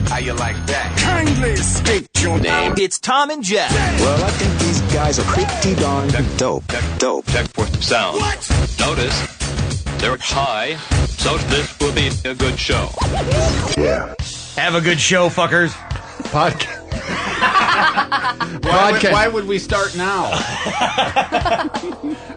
How you like that? Kindly state your name. It's Thom and Jeff. Well, I think these guys are pretty darn dope. Check for sound. What? Notice they're high, so this will be a good show. Yeah. Have a good show, fuckers. Why would we start now?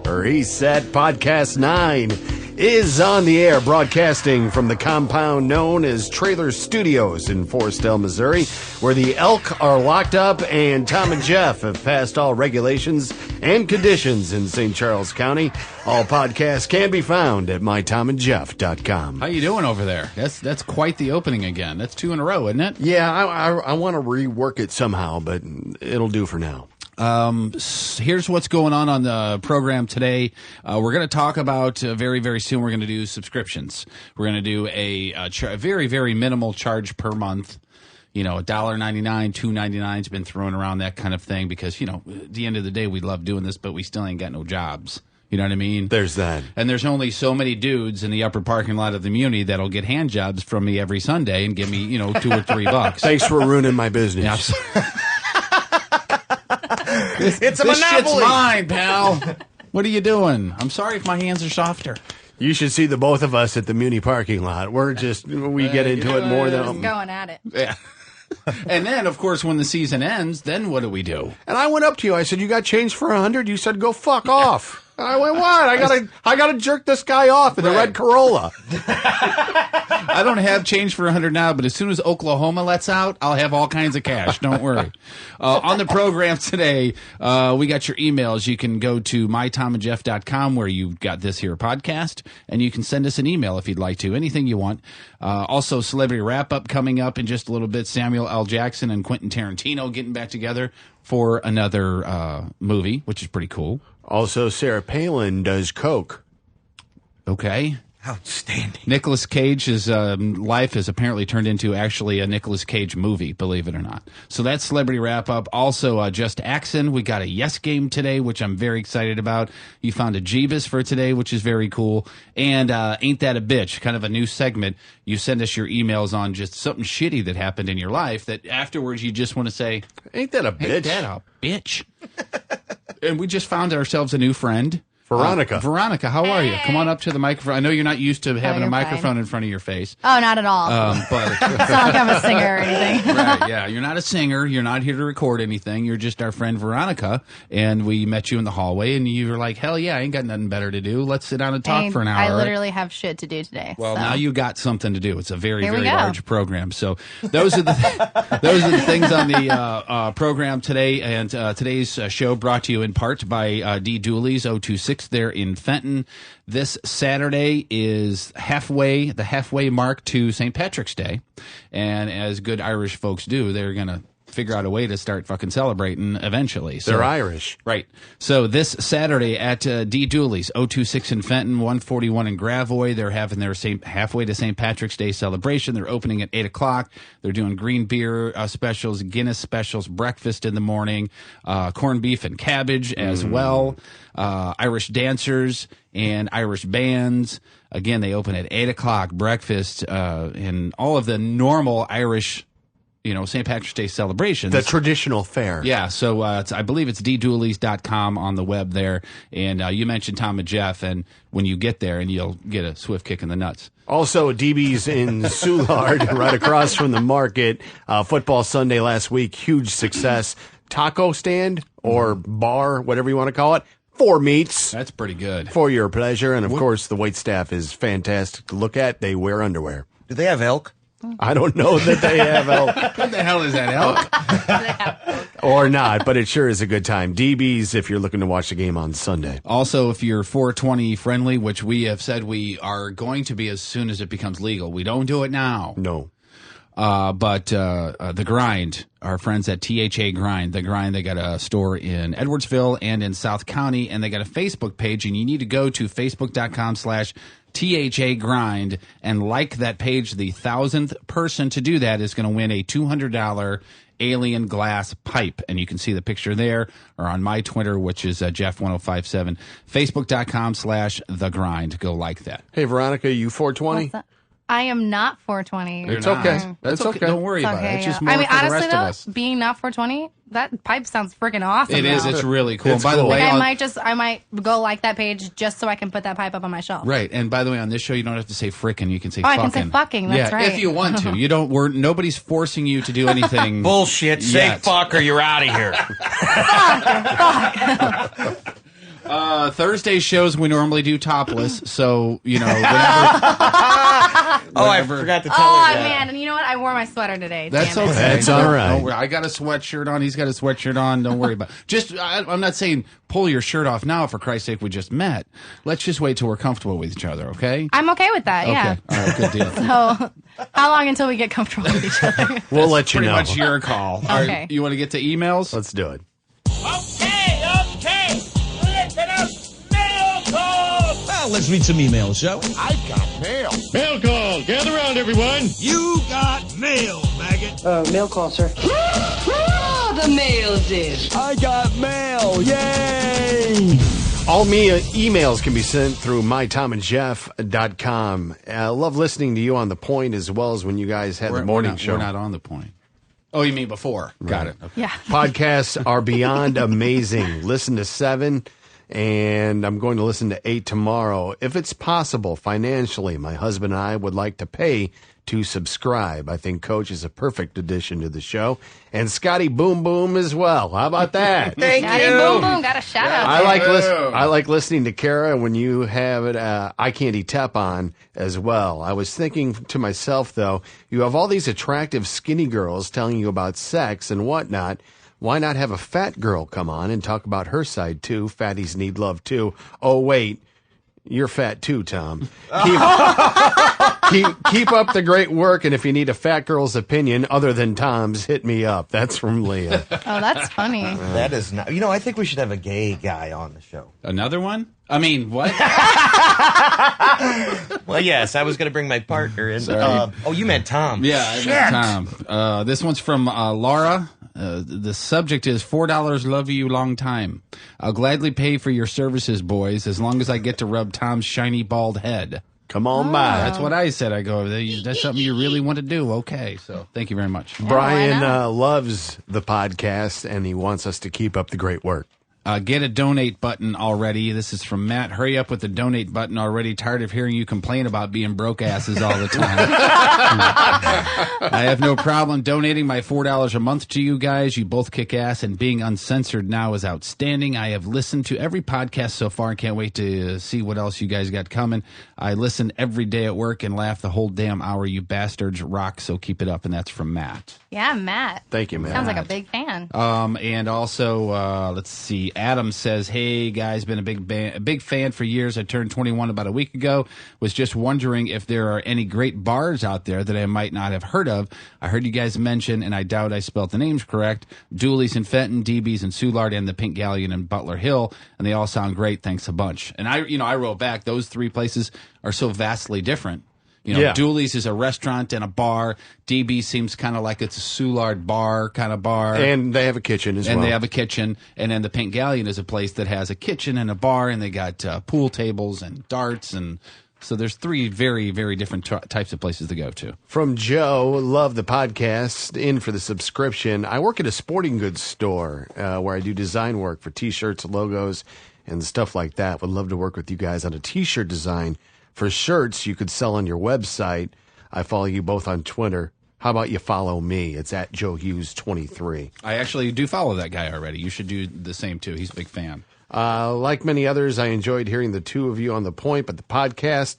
Reset Podcast 9 is on the air, broadcasting from the compound known as Trailer Studios in Forestdale, Missouri, where the elk are locked up and Thom and Jeff have passed all regulations and conditions in St. Charles County. All podcasts can be found at mythomandjeff.com. How you doing over there? That's quite the opening again. That's 2 in a row, isn't it? Yeah, I want to rework it somehow, but it'll do for now. Here's what's going on the program today. We're going to talk about very, very soon. We're going to do subscriptions. We're going to do a very, very minimal charge per month. You know, $1.99, $2.99 has been thrown around, that kind of thing, because, you know, at the end of the day, we love doing this, but we still ain't got no jobs. You know what I mean? There's that. And there's only so many dudes in the upper parking lot of the Muni that'll get hand jobs from me every Sunday and give me, you know, $2 or $3. Thanks for ruining my business. It's a this monopoly. Shit's mine, pal. What are you doing? I'm sorry if my hands are softer. You should see the both of us at the Muni parking lot. We get into it more than... Going at it. Yeah. And then, of course, when the season ends, then what do we do? And I went up to you. I said, "You got change for 100?" You said, "Go fuck off." And I went, "What? I gotta jerk this guy off in the red Corolla." I don't have change for 100 now, but as soon as Oklahoma lets out, I'll have all kinds of cash. Don't worry. On the program today, we got your emails. You can go to mythomandjeff.com where you've got this here podcast, and you can send us an email if you'd like to. Anything you want. Also, Celebrity Wrap-Up coming up in just a little bit. Samuel L. Jackson and Quentin Tarantino getting back together for another movie, which is pretty cool. Also, Sarah Palin does coke. Okay. Outstanding. Nicolas Cage's life has apparently turned into actually a Nicolas Cage movie, believe it or not. So that's Celebrity Wrap-Up. Also, Just Axon. We got a Yes game today, which I'm very excited about. You found a Jeebus for today, which is very cool. And Ain't That a Bitch, kind of a new segment. You send us your emails on just something shitty that happened in your life that afterwards you just want to say, "Ain't that a bitch?" Ain't that a bitch? And we just found ourselves a new friend. Veronica. Veronica, how are you? Come on up to the microphone. I know you're not used to having a you're microphone fine. in front of your face. Oh, not at all. But It's not like I'm a singer or anything. right, yeah, you're not a singer. You're not here to record anything. You're just our friend Veronica, and we met you in the hallway, and you were like, "Hell yeah, I ain't got nothing better to do. Let's sit down and talk for an hour." I literally have shit to do today. Well, so. now you got something to do. It's a very, Here we very go. large program. So those are the things on the program today. And today's show brought to you in part by D. Dooley's 026 there in Fenton. This Saturday is the halfway mark to St. Patrick's Day. And as good Irish folks do, they're going to figure out a way to start fucking celebrating eventually. So, They're Irish. Right. So this Saturday at D. Dooley's, 026 in Fenton, 141 in Gravois, they're having their halfway to St. Patrick's Day celebration. They're opening at 8 o'clock. They're doing green beer specials, Guinness specials, breakfast in the morning, corned beef and cabbage as well, Irish dancers and Irish bands. Again, they open at 8 o'clock, breakfast, and all of the normal Irish, St. Patrick's Day celebrations. The traditional fare. Yeah, so I believe it's ddoolies.com on the web there. And you mentioned Thom and Jeff, and when you get there, and you'll get a swift kick in the nuts. Also, DB's in Soulard, right across from the market. Football Sunday last week, huge success. Taco stand or bar, whatever you want to call it. 4 meats. That's pretty good. For your pleasure. And, of course, the waitstaff is fantastic to look at. They wear underwear. Do they have elk? I don't know that they have elk. What the hell is that, elk? Or not, but it sure is a good time. DB's if you're looking to watch the game on Sunday. Also, if you're 420 friendly, which we have said we are going to be as soon as it becomes legal. We don't do it now. No. But The Grind, our friends at THA Grind, The Grind, they got a store in Edwardsville and in South County, and they got a Facebook page, and you need to go to facebook.com/THA Grind and like that page. The 1,000th person to do that is going to win a $200 alien glass pipe, and you can see the picture there or on my Twitter, which is Jeff1057, facebook.com/The Grind. Go like that. Hey, Veronica, you 420? What's that? I am not 420. It's not. okay. That's okay. Don't worry It's about okay, it. It's yeah. just more I mean, for the honestly, rest though, of us. being not 420, that pipe sounds freaking awesome. It is. though. It's really cool. It's By the cool. way, Like, on- I might go like that page just so I can put that pipe up on my shelf. right. And by the way, on this show, you don't have to say frickin'. You can say Oh, I fucking. can say fucking, that's yeah, right. if you want to. You don't. Nobody's forcing you to do anything. Bullshit. Say Yet. fuck or you're out of here. Thursday shows we normally do topless, so whenever. Oh, I Whatever. forgot to tell Oh, her that. man. And you know what? I wore my sweater today. That's Damn it. okay. That's all right. Don't worry. I got a sweatshirt on. He's got a sweatshirt on. Don't worry about it. I'm not saying pull your shirt off now. For Christ's sake, we just met. Let's just wait till we're comfortable with each other, okay? I'm okay with that, yeah. Okay. All right. Good deal. So, how long until we get comfortable with each other? We'll let you Pretty know. much your call. All right, Okay. you want to get to emails? Let's do it. Okay. Listen up. Mail call. Well, let's read some emails, shall we? I've got mail. Mail call. Gather around, everyone. You got mail, maggot. Mail call, sir. Oh, the mail's in. I got mail. Yay! All me emails can be sent through mytomandjeff.com. I love listening to you on The Point as well as when you guys had the morning show. We're not on the point. Oh, you mean before? Got it. Okay. Yeah. Podcasts are beyond amazing. Listen to 7, and I'm going to listen to 8 tomorrow. If it's possible financially, my husband and I would like to pay to subscribe. I think Coach is a perfect addition to the show. And Scotty Boom Boom as well. How about that? Thank Got you. it, boom, boom. Got a shout out. I like listening to Kara when you have it I Candy Tep on as well. I was thinking to myself, though, you have all these attractive skinny girls telling you about sex and whatnot. Why not have a fat girl come on and talk about her side, too? Fatties need love, too. Oh, wait. You're fat, too, Tom. Keep up the great work, and if you need a fat girl's opinion other than Tom's, hit me up. That's from Leah. Oh, that's funny. That is not. I think we should have a gay guy on the show. Another one? I mean, what? Well, yes, I was going to bring my partner in. Sorry. Oh, you meant Tom. Yeah, I meant Tom. This one's from Laura. The subject is $4 love you long time. I'll gladly pay for your services, boys, as long as I get to rub Tom's shiny bald head. Come on by. That's what I said. I go, that's something you really want to do. Okay. So thank you very much. Brian why loves the podcast, and he wants us to keep up the great work. Get a donate button already. This is from Matt. Hurry up with the donate button already. Tired of hearing you complain about being broke asses all the time. I have no problem donating my $4 a month to you guys. You both kick ass, and being uncensored now is outstanding. I have listened to every podcast so far and can't wait to see what else you guys got coming. I listen every day at work and laugh the whole damn hour. You bastards rock, so keep it up. And that's from Matt. Yeah, Matt. Thank you, Matt. Sounds like a big fan. And also, let's see. Adam says, "Hey guys, been a big fan for years. I turned 21 about a week ago. Was just wondering if there are any great bars out there that I might not have heard of. I heard you guys mention, and I doubt I spelled the names correct, Dooley's in Fenton, DB's in Soulard, and the Pink Galleon in Butler Hill, and they all sound great. Thanks a bunch." And I wrote back, those three places are so vastly different. Yeah. Dooley's is a restaurant and a bar. DB seems kind of like it's a Soulard bar kind of bar. And they have a kitchen as well. And they have a kitchen. And then the Pink Galleon is a place that has a kitchen and a bar, and they got pool tables and darts. And so there's three very, very different types of places to go to. From Joe, love the podcast, in for the subscription. I work at a sporting goods store where I do design work for T-shirts, logos, and stuff like that. Would love to work with you guys on a T-shirt design. For shirts you could sell on your website. I follow you both on Twitter. How about you follow me? It's at Joe Hughes 23. I actually do follow that guy already. You should do the same, too. He's a big fan. Like many others, I enjoyed hearing the two of you on the point, but the podcast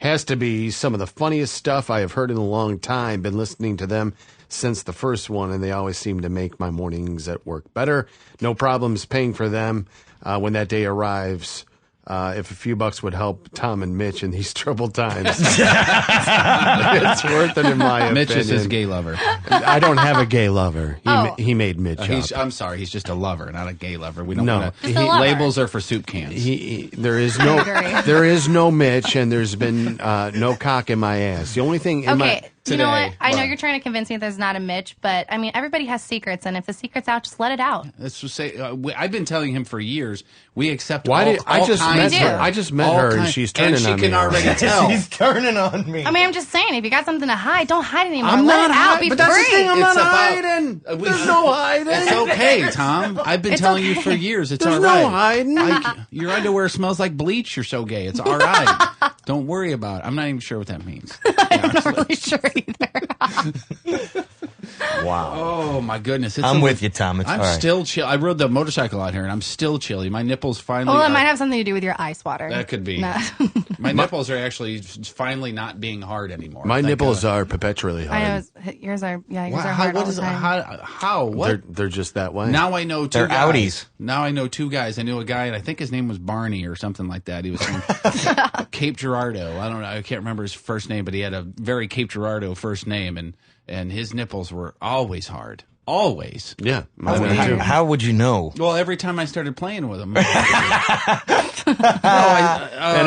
has to be some of the funniest stuff I have heard in a long time. Been listening to them since the first one, and they always seem to make my mornings at work better. No problems paying for them when that day arrives. If a few bucks would help Tom and Mitch in these troubled times, it's worth it in my opinion. Mitch is his gay lover. I don't have a gay lover. Oh. He made Mitch up. I'm sorry. He's just a lover, not a gay lover. We don't No. want Just a lover. labels are for soup cans. There is I agree. no Mitch, and there's been no cock in my ass. The only thing in Okay, today. You know what? I know But you're trying to convince me there's not a Mitch, but I mean, everybody has secrets, and if the secret's out, just let it out. Let's just say I've been telling him for years. We accept Why all, did I all just kinds met of- her? I just met all her and kind- she's turning and she on can me already tell. He's turning on me. I mean, I'm just saying, if you got something to hide, don't hide anymore. I'm let not it out. hiding, Be but that's the free. thing. I'm It's not about- hiding. we- There's no hiding. It's okay, Tom. I've been It's telling you okay. for years. It's There's all no right. hiding. Your underwear smells like bleach. You're so gay. It's all right. Don't worry about it. I'm not even sure what that means. I'm not really sure either. Wow. Oh my goodness! It's I'm a- with you, Tom. It's I'm all right. still chill. I rode the motorcycle out here, and I'm still chilly. My nipples finally. Well, it are- might have something to do with your ice water. That could be. No. My nipples are actually finally not being hard anymore. My Thank nipples God. are perpetually hard. I know yours are. Yeah, yours Wow, are how, hard what all is the time. how what? They're just that way. Now I know 2 They're guys. outies. Now I know 2 guys. I knew a guy, and I think his name was Barney or something like that. He was from Cape Girardeau. I don't know. I can't remember his first name, but he had a very Cape Girardeau first name, and his nipples were always hard. Always. Yeah, mine are too. How would you know? Well, every time I started playing with him. And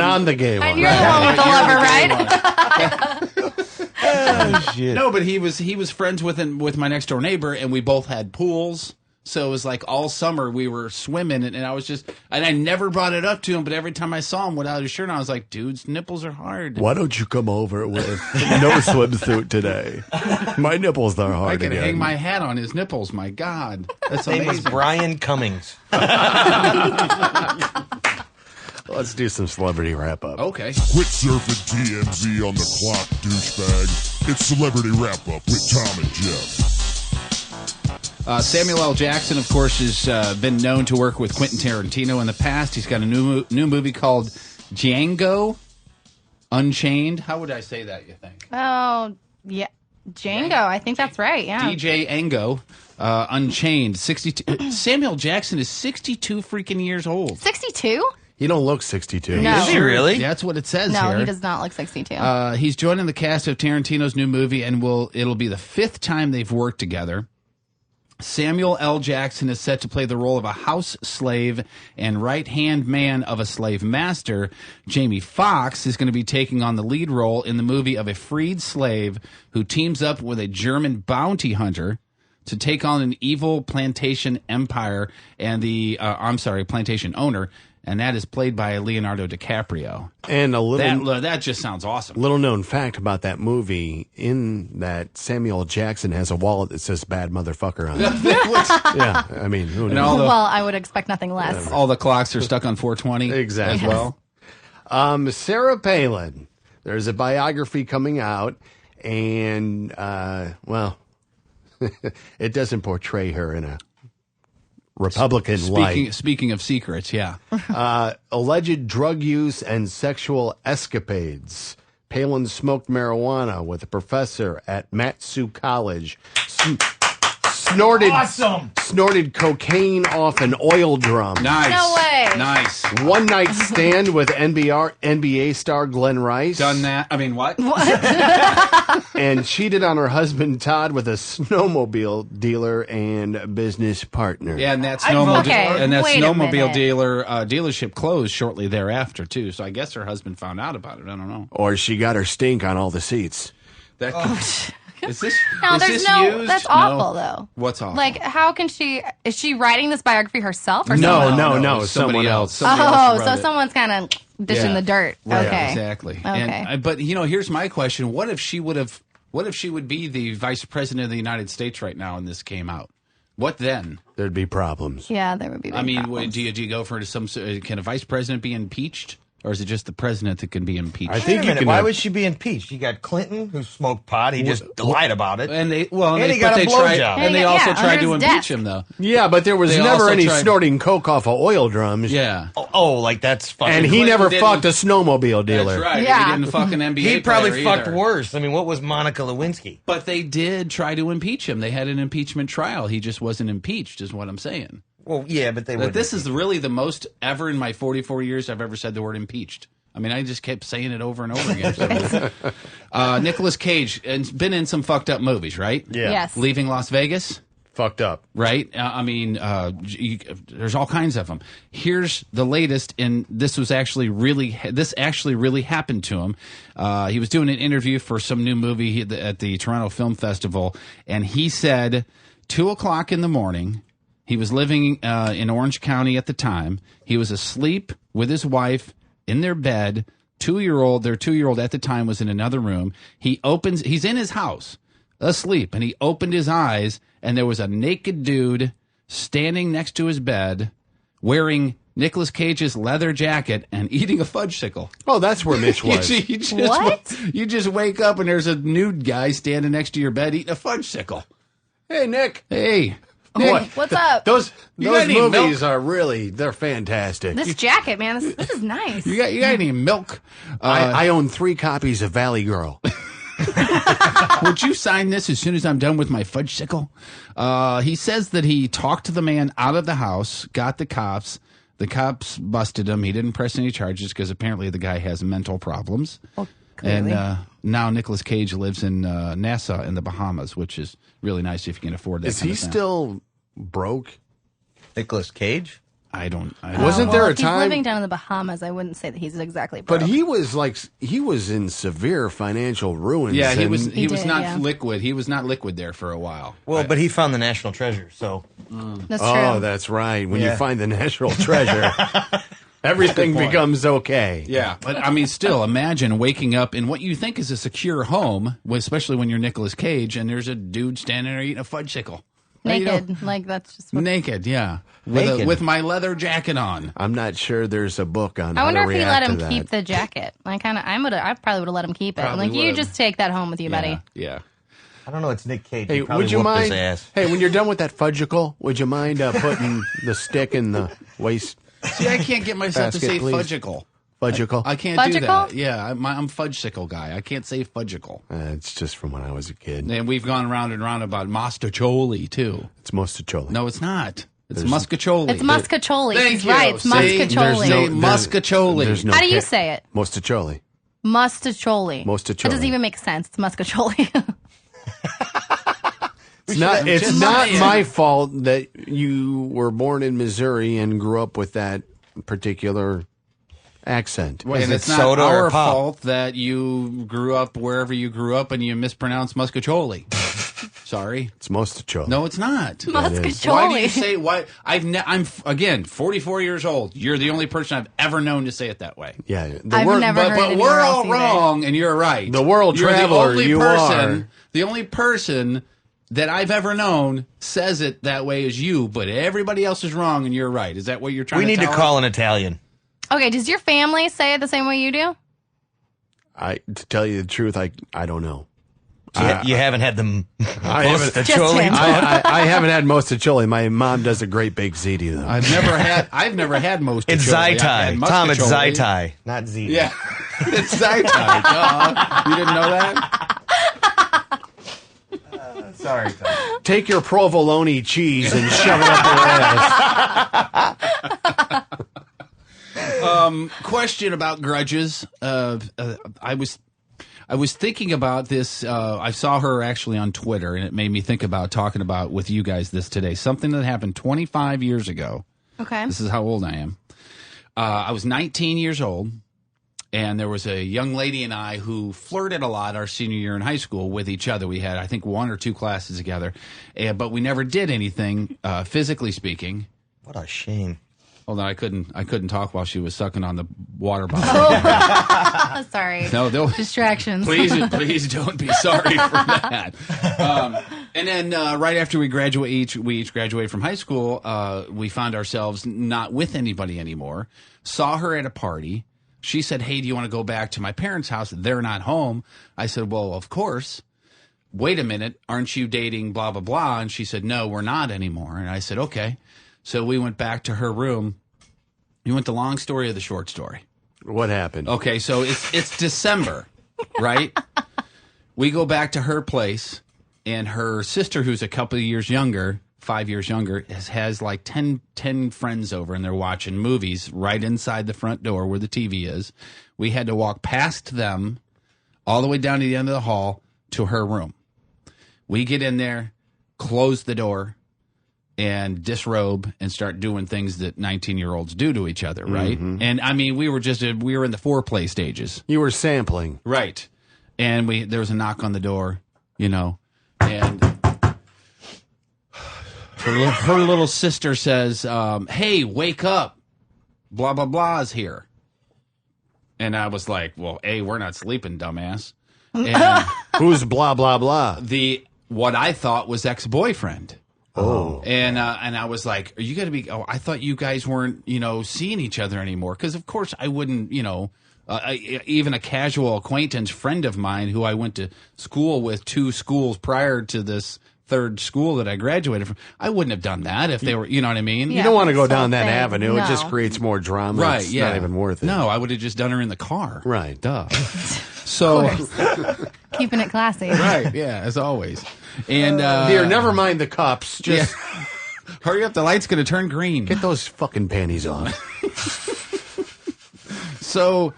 I'm the gay one. And you're the one with the You're lover, right? Oh, shit. No, but he was friends with my next door neighbor, and we both had pools. So it was like all summer we were swimming, and I never brought it up to him, but every time I saw him without his shirt on, I was like, dude's nipples are hard. Why don't you come over with no swimsuit today? My nipples are hard I can again. hang my hat on his nipples. My God, that's His name was amazing. Brian Cummings. Let's do some celebrity wrap up. Okay. Quit surfing TMZ on the clock, douchebag. It's Celebrity Wrap Up with Thom and Jeff. Samuel L. Jackson, of course, has been known to work with Quentin Tarantino in the past. He's got a new movie called Django Unchained. How would I say that, you think? Oh, yeah. Django. I think that's right. Yeah. DJ Ango, Unchained. 62. Samuel Jackson is 62 freaking years old. 62? You don't look 62. No. Is he really? That's what it says No, here. he does not look 62. He's joining the cast of Tarantino's new movie, and it'll be the 5th time they've worked together. Samuel L. Jackson is set to play the role of a house slave and right-hand man of a slave master. Jamie Foxx is going to be taking on the lead role in the movie of a freed slave who teams up with a German bounty hunter to take on an evil plantation empire and plantation owner, and that is played by Leonardo DiCaprio. And a little That just sounds awesome. little known fact about that movie, in that Samuel Jackson has a wallet that says bad motherfucker on it. Yeah, I mean, who knows? all the- well, I would expect nothing less. All the clocks are stuck on 420 Exactly. as well. Sarah Palin. There's a biography coming out, and, well, it doesn't portray her in a Republican light. Speaking of secrets, yeah. Alleged drug use and sexual escapades. Palin smoked marijuana with a professor at Matsu College. Snorted cocaine off an oil drum. Nice. No way. Nice. One night stand with NBA star Glenn Rice. Done that. I mean, what? And cheated on her husband Todd with a snowmobile dealer and business partner. Yeah, and that Okay, wait a snowmobile minute. dealership closed shortly thereafter too. So I guess her husband found out about it. I don't know. Or she got her stink on all the seats. That could, is this? No, is there's this no. used? That's No. awful, though. What's awful? Like, how can she? Is she writing this biography herself or No, someone? no, somebody someone else. Somebody Oh, else so wrote it. someone's kind of dishing Yeah. the dirt. Right, Okay, exactly. Okay. But here's my question: What if she would be the vice president of the United States right now, and this came out? What then? There'd be problems. Yeah, there would be. I mean, problems. do you go for some? Can a vice president be impeached, or is it just the president that can be impeached? I Wait think a you minute. can. Why would she be impeached? You got Clinton, who smoked pot. He just lied about it. And they he got a tried, blowjob. and they Yeah, also under tried to his impeach desk. him though. Yeah, but there was They never also any tried- snorting coke off of oil drums. Yeah, Oh, like that's fucking. And he Clinton never didn't- fucked a snowmobile dealer. that's right. Yeah. He didn't fuck an NBA. He probably player fucked either. worse. I mean, what was Monica Lewinsky? But they did try to impeach him. They had an impeachment trial. He just wasn't impeached, is what I'm saying. Well, yeah, but they But would. this is really the most ever in my 44 years I've ever said the word impeached. I mean, I just kept saying it over and over again. Nicolas Cage, and been in some fucked up movies, right? Yeah. Yes. Leaving Las Vegas. Fucked up. Right? There's all kinds of them. Here's the latest, and this actually really happened to him. He was doing an interview for some new movie at the Toronto Film Festival, and he said 2:00 in the morning. He was living in Orange County at the time. He was asleep with his wife in their bed. Their 2-year-old at the time was in another room. He's in his house, asleep, and he opened his eyes, and there was a naked dude standing next to his bed wearing Nicolas Cage's leather jacket and eating a fudgesicle. Oh, that's where Mitch was. You just wake up and there's a nude guy standing next to your bed eating a fudgesicle. Hey, Nick. Hey. Nick, what's up? Those got any movies milk? they're fantastic. This jacket, man, this is nice. You got any milk? I own 3 copies of Valley Girl. Would you sign this as soon as I'm done with my fudgesicle? He says that he talked to the man out of the house, got the cops. The cops busted him. He didn't press any charges because apparently the guy has mental problems. Well, clearly. And now Nicolas Cage lives in Nassau in the Bahamas, which is really nice if you can afford that. Is he still broke? Nicolas Cage? I don't. Wasn't there a if time? he's living down in the Bahamas, I wouldn't say that he's exactly broke. But he was in severe financial ruins. Yeah, he was. and- He was did, not yeah. liquid. He was not liquid there for a while. Well, but he found the national treasure, so. That's true. Oh, that's right. When you Yeah. find the national treasure, everything point. becomes okay. Yeah, but I mean, still, imagine waking up in what you think is a secure home, especially when you're Nicolas Cage, and there's a dude standing there eating a fudgesicle. Naked, like that's just. What... Naked, yeah, Naked. with my leather jacket on. I'm not sure there's a book on I how wonder to if he react let him to that. keep the jacket. I probably would have let him keep it. Probably Like, you would've. just take that home with you, buddy. Yeah. I don't know, it's Nick Cage. Hey, He probably would you whooped mind? his ass. Hey, when you're done with that fudgicle, would you mind putting the stick in the waste See, I can't get myself to Basket, say please. fudgicle. fudgicle? I can't do Fudgicle? that. Yeah, I'm fudgesicle guy. I can't say fudgicle. It's just from when I was a kid. And we've gone round and round about mostaccioli too. It's mostaccioli. No, it's not. It's muscaccioli. It's muscaccioli. Thank He's you. right. It's See, muscaccioli. Say muscaccioli. There's no How do you ca- say it? Mostaccioli. Mustacholi. Mustacholi. That doesn't even make sense. It's muscaccioli. It's not my fault that you were born in Missouri and grew up with that particular accent. And Is it it's not soda or our pop? fault that you grew up wherever you grew up and you mispronounced muscaccioli. Sorry. It's mostaccioli. No, it's not. Muscaccioli. Why do you say why? I'm again 44 years old. You're the only person I've ever known to say it that way. Yeah, I've never heard But anyone we're else all either. wrong, and you're right. The world You're traveler, the only you person, are. The only person that I've ever known says it that way as you, but everybody else is wrong, and you're right. Is that what you're trying We to need to tell call us? an Italian. Okay, does your family say it the same way you do? To tell you the truth, I don't know. You haven't had them. I haven't, Just him. I haven't had mostaccioli. My mom does a great baked ziti though. I've never had most. It's Zaitai. Tom, it's Zaitai, not Z. Yeah, it's Zaitai. Duh. You didn't know that? Sorry, Tom. Take your provolone cheese and shove it up your ass. Question about grudges. I was thinking about this. I saw her actually on Twitter, and it made me think about talking about with you guys this today. Something that happened 25 years ago. Okay. This is how old I am. I was 19 years old, and there was a young lady and I who flirted a lot our senior year in high school with each other. We had, I think, 1 or 2 classes together, but we never did anything, physically speaking. What a shame. Hold on, I couldn't talk while she was sucking on the water bottle. Oh, sorry. No, Distractions. please don't be sorry for that. And then right after we each graduated from high school, we found ourselves not with anybody anymore. Saw her at a party. She said, "Hey, do you want to go back to my parents' house? They're not home." I said, "Well, of course." Wait a minute, aren't you dating blah, blah, blah? And she said, "No, we're not anymore." And I said, "Okay." So we went back to her room. You want the long story or the short story? What happened? Okay, so it's December, right? We go back to her place, and her sister, who's a couple of years younger, 5 years younger, has like 10 friends over, and they're watching movies right inside the front door where the TV is. We had to walk past them all the way down to the end of the hall to her room. We get in there, close the door, and disrobe and start doing things that 19-year-olds do to each other, right? And I mean, we were in the foreplay stages. You were sampling. Right. And there was a knock on the door, and her little sister says, hey, wake up. Blah, blah, blah is here. And I was like, well, A, we're not sleeping, dumbass. And who's blah, blah, blah? What I thought was ex-boyfriend. Oh. And I was like, are you going to be, I thought you guys weren't, seeing each other anymore. Because, of course, I wouldn't, even a casual acquaintance friend of mine who I went to school with 2 schools prior to this third school that I graduated from, I wouldn't have done that if they were, you know what I mean? You don't want to go down that avenue. It just creates more drama. Right, it's not even worth it. No, I would have just done her in the car. Right. Duh. So keeping it classy. Right, yeah, as always. And here, never mind the cops. Just hurry up, the light's going to turn green. Get those fucking panties on. So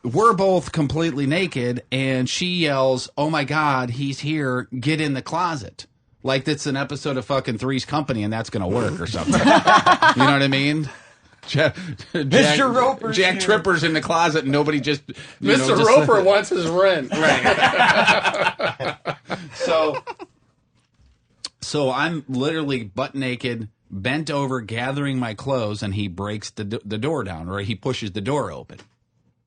we're both completely naked, and she yells, "Oh my God, he's here! Get in the closet!" Like it's an episode of fucking Three's Company, and that's going to work or something. You know what I mean? Mr. Roper's Jack here. Tripper's in the closet, and nobody just Mr. Roper wants his rent. Right. So I'm literally butt naked, bent over, gathering my clothes, and he breaks the door down, or he pushes the door open.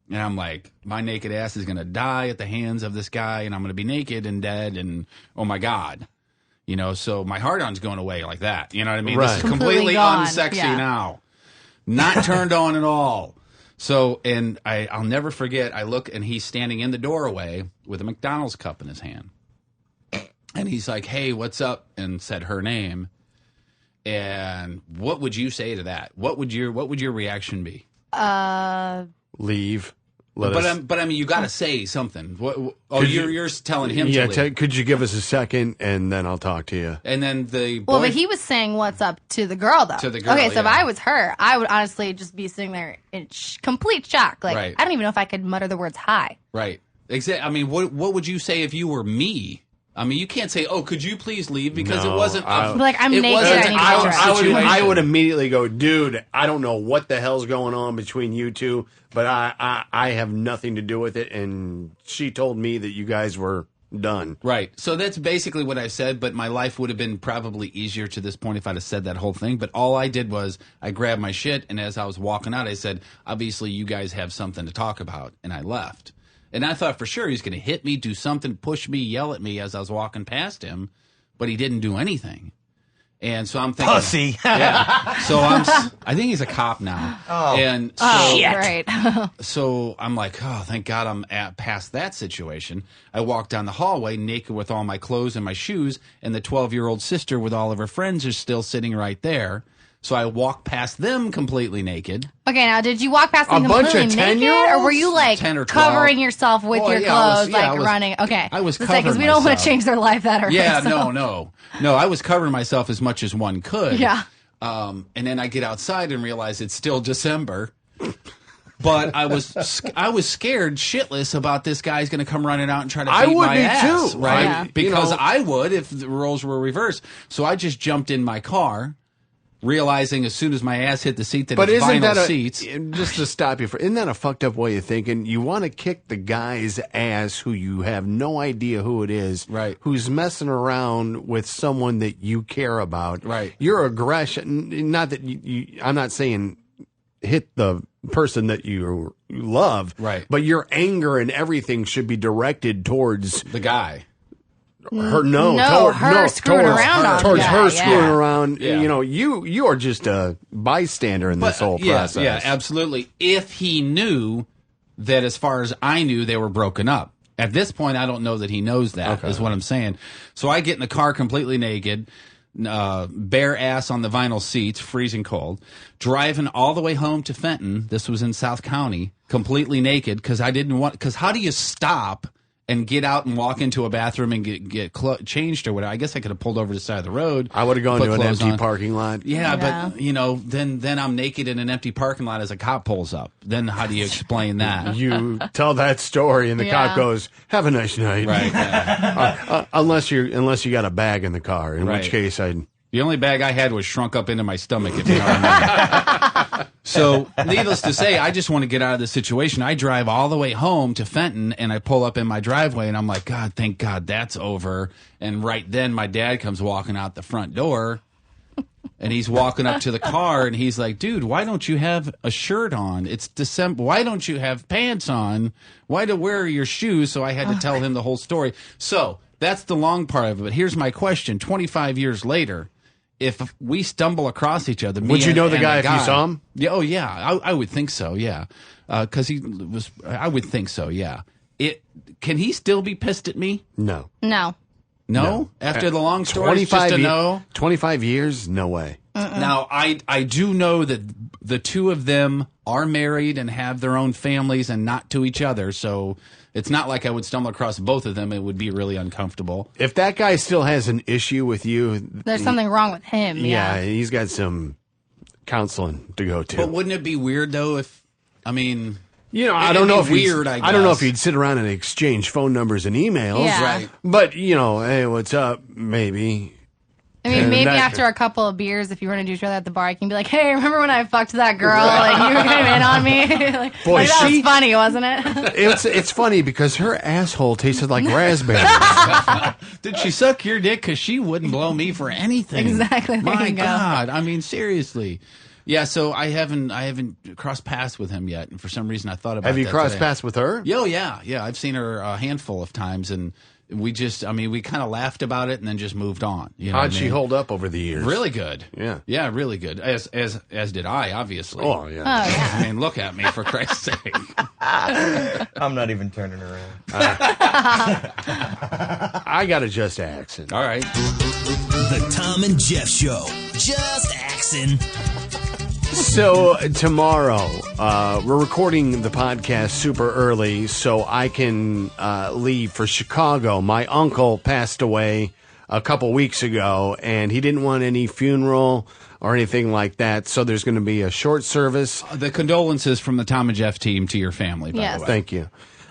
And I'm like, my naked ass is going to die at the hands of this guy, and I'm going to be naked and dead, and oh my God. So my hard-on's going away like that. You know what I mean? Right. This is completely gone. unsexy Yeah. now. Not turned on at all. So, and I'll never forget, I look, and he's standing in the doorway with a McDonald's cup in his hand. And he's like, hey, what's up? And said her name. And what would you say to that? What would your reaction be? Leave. But I mean, you got to say something. You're telling him to leave. Could you give us a second, and then I'll talk to you. And then the boy, Well, but he was saying what's up to the girl, though. To the girl, okay, so if yeah. I was her, I would honestly just be sitting there in complete shock. Like, Right. I don't even know if I could mutter the words hi. Right. I mean, what would you say if you were me? I mean, you can't say, "Oh, could you please leave?" Because No, it wasn't. Like, I'm it naked, wasn't I need to our dress. situation. I would immediately go, dude, I don't know what the hell's going on between you two, but I have nothing to do with it. And she told me that you guys were done. Right. So that's basically what I said, but my life would have been probably easier to this point if I'd have said that whole thing. But all I did was I grabbed my shit, and as I was walking out, I said, obviously you guys have something to talk about, and I left. And I thought for sure he was going to hit me, do something, push me, yell at me as I was walking past him, but he didn't do anything. And so I'm thinking, Pussy. Yeah. So I think he's a cop now. Oh. And so, Right. so I'm like, oh, thank God I'm past that situation. I walk down the hallway naked with all my clothes and my shoes, and the 12-year-old sister with all of her friends is still sitting right there. So I walk past them completely naked. Okay, now, did you walk past them A bunch of completely naked? 10-year-olds? Or were you, like, 10 or 12. covering yourself with Oh, your yeah, I was- clothes, yeah, I like, was- running? Okay. I was Because we covering don't want myself. to change their life that early. Yeah, so. no. I was covering myself as much as one could. Yeah. And then I get outside and realize it's still December. But I was scared shitless about this guy's going to come running out and try to beat I would my be ass, too. right? Yeah. Because You know- I would if the roles were reversed. So I just jumped in my car, realizing as soon as my ass hit the seat that But it's isn't vinyl that seats. just to stop you isn't that a fucked up way of thinking? You want to kick the guy's ass who you have no idea who it is, Right. who's messing around with someone that you care about. Right. Your aggression, not that you I'm not saying hit the person that you love, Right. but your anger and everything should be directed towards The guy. her. Her screwing around on towards the her guy, screwing yeah. around. Yeah. You know, you are just a bystander in this whole process. Yeah, absolutely. If he knew that, as far as I knew, they were broken up. At this point, I don't know that he knows that, is what I'm saying. So I get in the car completely naked, bare ass on the vinyl seats, freezing cold, driving all the way home to Fenton. This was in South County, completely naked, because how do you stop and get out and walk into a bathroom and get changed or whatever? I guess I could have pulled over to the side of the road. I would have gone put to an clothes empty on. parking lot. Yeah, Yeah. but then I'm naked in an empty parking lot as a cop pulls up. Then how do you explain that? You tell that story, and the cop Yeah. goes, "Have a nice night." Right. Yeah. Unless you got a bag in the car, in Right. which case I'd The only bag I had was shrunk up into my stomach, if you know what I mean. So, needless to say, I just want to get out of this situation. I drive all the way home to Fenton, and I pull up in my driveway, and I'm like, God, thank God that's over. And right then, my dad comes walking out the front door, and he's walking up to the car, and he's like, dude, why don't you have a shirt on? It's December. Why don't you have pants on? Why to wear your shoes? So I had to tell him the whole story. So that's the long part of it. But here's my question. 25 years later, if we stumble across each other, would you know the guy if you saw him? Yeah, oh yeah, I would think so. Yeah, because he was. I would think so. Yeah. Can he still be pissed at me? No. No. After the long story, just a no. 25 years? No way. Now I do know that the two of them are married and have their own families and not to each other. So it's not like I would stumble across both of them. It would be really uncomfortable. If that guy still has an issue with you, there's something wrong with him. Yeah, he's got some counseling to go to. But wouldn't it be weird though if, I mean, I don't know if weird. I don't know if you'd sit around and exchange phone numbers and emails, right? But hey, what's up? Maybe. I mean, maybe after a couple of beers, if you run into each other at the bar, you can be like, "Hey, remember when I fucked that girl? Like you came in on me? Boy, that was funny, wasn't it?" It's funny because her asshole tasted like raspberries. Did she suck your dick? Because she wouldn't blow me for anything. Exactly. My God. I mean, seriously. Yeah, so I haven't crossed paths with him yet, and for some reason I thought about. Have you crossed today. paths with her? Oh yeah. I've seen her a handful of times, and we kind of laughed about it and then just moved on. You know How'd she hold up over the years? Really good. Yeah, really good. As did I, obviously. Oh yeah. Oh yeah. I mean, look at me for Christ's sake. I'm not even turning around. I got a just accent. All right. The Thom and Jeff Show. Just axing. So tomorrow, we're recording the podcast super early so I can leave for Chicago. My uncle passed away a couple weeks ago, and he didn't want any funeral or anything like that, so there's going to be a short service. The condolences from the Thom and Jeff team to your family, by the way. Thank you.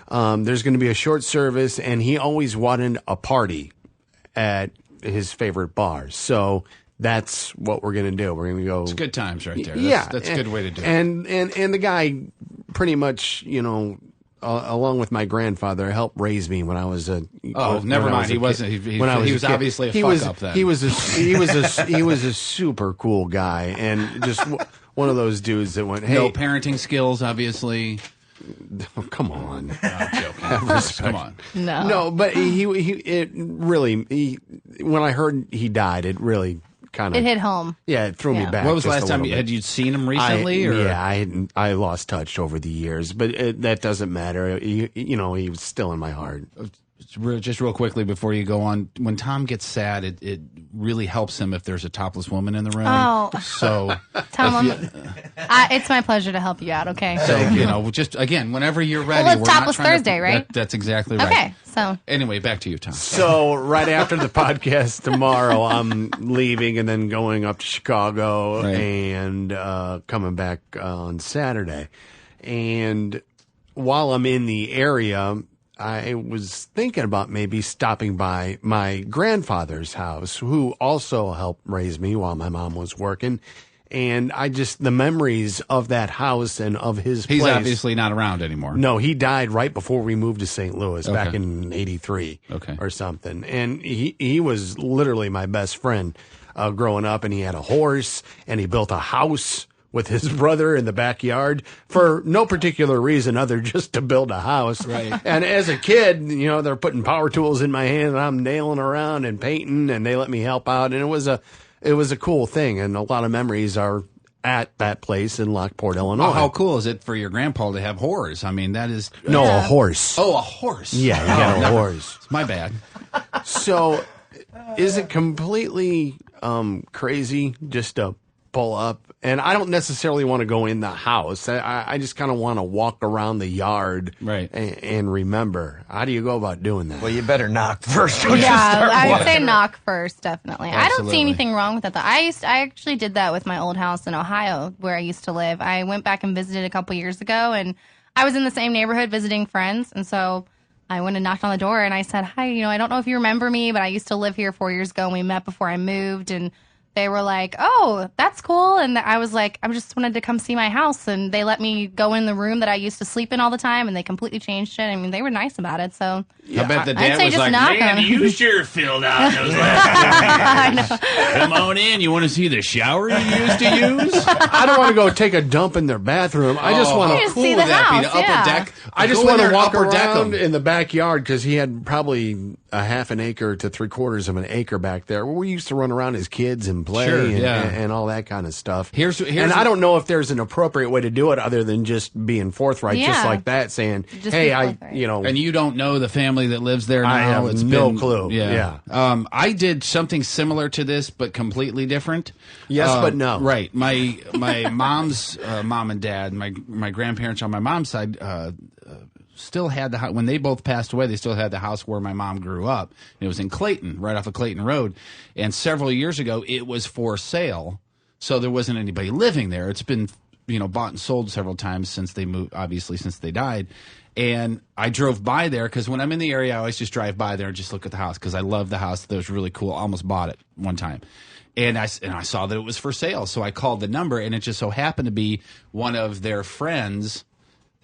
There's going to be a short service, and he always wanted a party at his favorite bar, so that's what we're going to do. We're going to go. It's good times right there. That's a good way to do it. And the guy pretty much, along with my grandfather, helped raise me when I was a. Oh, never mind. He wasn't. He was obviously a fuck up then. He was a super cool guy, and just one of those dudes that went, hey, no parenting skills, obviously. Oh, come on. No, I'm joking. Come on. No, but it really when I heard he died, it really kind of hit home. Yeah, it threw me back. What was the just last a time little had bit. you seen him recently? I lost touch over the years, but that doesn't matter. He was still in my heart. Just real quickly before you go on, when Tom gets sad, it really helps him if there's a topless woman in the room. Oh. So, Tom, it's my pleasure to help you out, okay? So, just, again, whenever you're ready. Well, it's we're Topless not trying Thursday, to, right? That's exactly right. Okay, so. Anyway, back to you, Tom. So, right after the podcast tomorrow, I'm leaving and then going up to Chicago and coming back on Saturday. And while I'm in the area, I was thinking about maybe stopping by my grandfather's house, who also helped raise me while my mom was working. And the memories of that house and of his place. He's obviously not around anymore. No, he died right before we moved to St. Louis back in 83 or something. And he was literally my best friend growing up, and he had a horse, and he built a house with his brother in the backyard for no particular reason other just to build a house. Right. And as a kid, they're putting power tools in my hand and I'm nailing around and painting, and they let me help out. And it was a cool thing. And a lot of memories are at that place in Lockport, Illinois. Oh, how cool is it for your grandpa to have whores? I mean, that is... No, a horse. Oh, a horse. Yeah, you got a horse. My bad. So is it completely crazy just to pull up? And I don't necessarily want to go in the house. I just kind of want to walk around the yard and remember. How do you go about doing that? Well, you better knock first. I would say knock first, definitely. Absolutely. I don't see anything wrong with that. I actually did that with my old house in Ohio, where I used to live. I went back and visited a couple years ago, and I was in the same neighborhood visiting friends, and so I went and knocked on the door, and I said, hi, I don't know if you remember me, but I used to live here 4 years ago, and we met before I moved, and they were like, "Oh, that's cool," and I was like, "I just wanted to come see my house," and they let me go in the room that I used to sleep in all the time, and they completely changed it. I mean, they were nice about it. So I bet the I'd dad say was just like, knock "Man, on you sure filled out those last 2 years. Come on in. You want to see the shower you used to use? I don't want to go take a dump in their bathroom. I just want how to cool see the that be? house, The upper yeah. deck. I just Go in want there to and walk upper deck 'em. around in the backyard because he had probably a half an acre to 3/4 of an acre back there where we used to run around as kids and play Sure, and, yeah. and all that kind of stuff. Here's I don't know if there's an appropriate way to do it other than just being forthright, just Yeah. like that, saying, Just "Hey, be I, forthright. you know." And you don't know the family that lives there now. I have It's no been- clue. Yeah. I did something similar to this, but completely different. Yes, but no. Right. My mom's mom and dad, my grandparents on my mom's side, still had the house. When they both passed away, they still had the house where my mom grew up. It was in Clayton, right off of Clayton Road. And several years ago, it was for sale. So there wasn't anybody living there. It's been, bought and sold several times since they moved, obviously since they died. And I drove by there because when I'm in the area, I always just drive by there and just look at the house because I love the house. That was really cool. I almost bought it one time. And I saw that it was for sale. So I called the number, and it just so happened to be one of their friends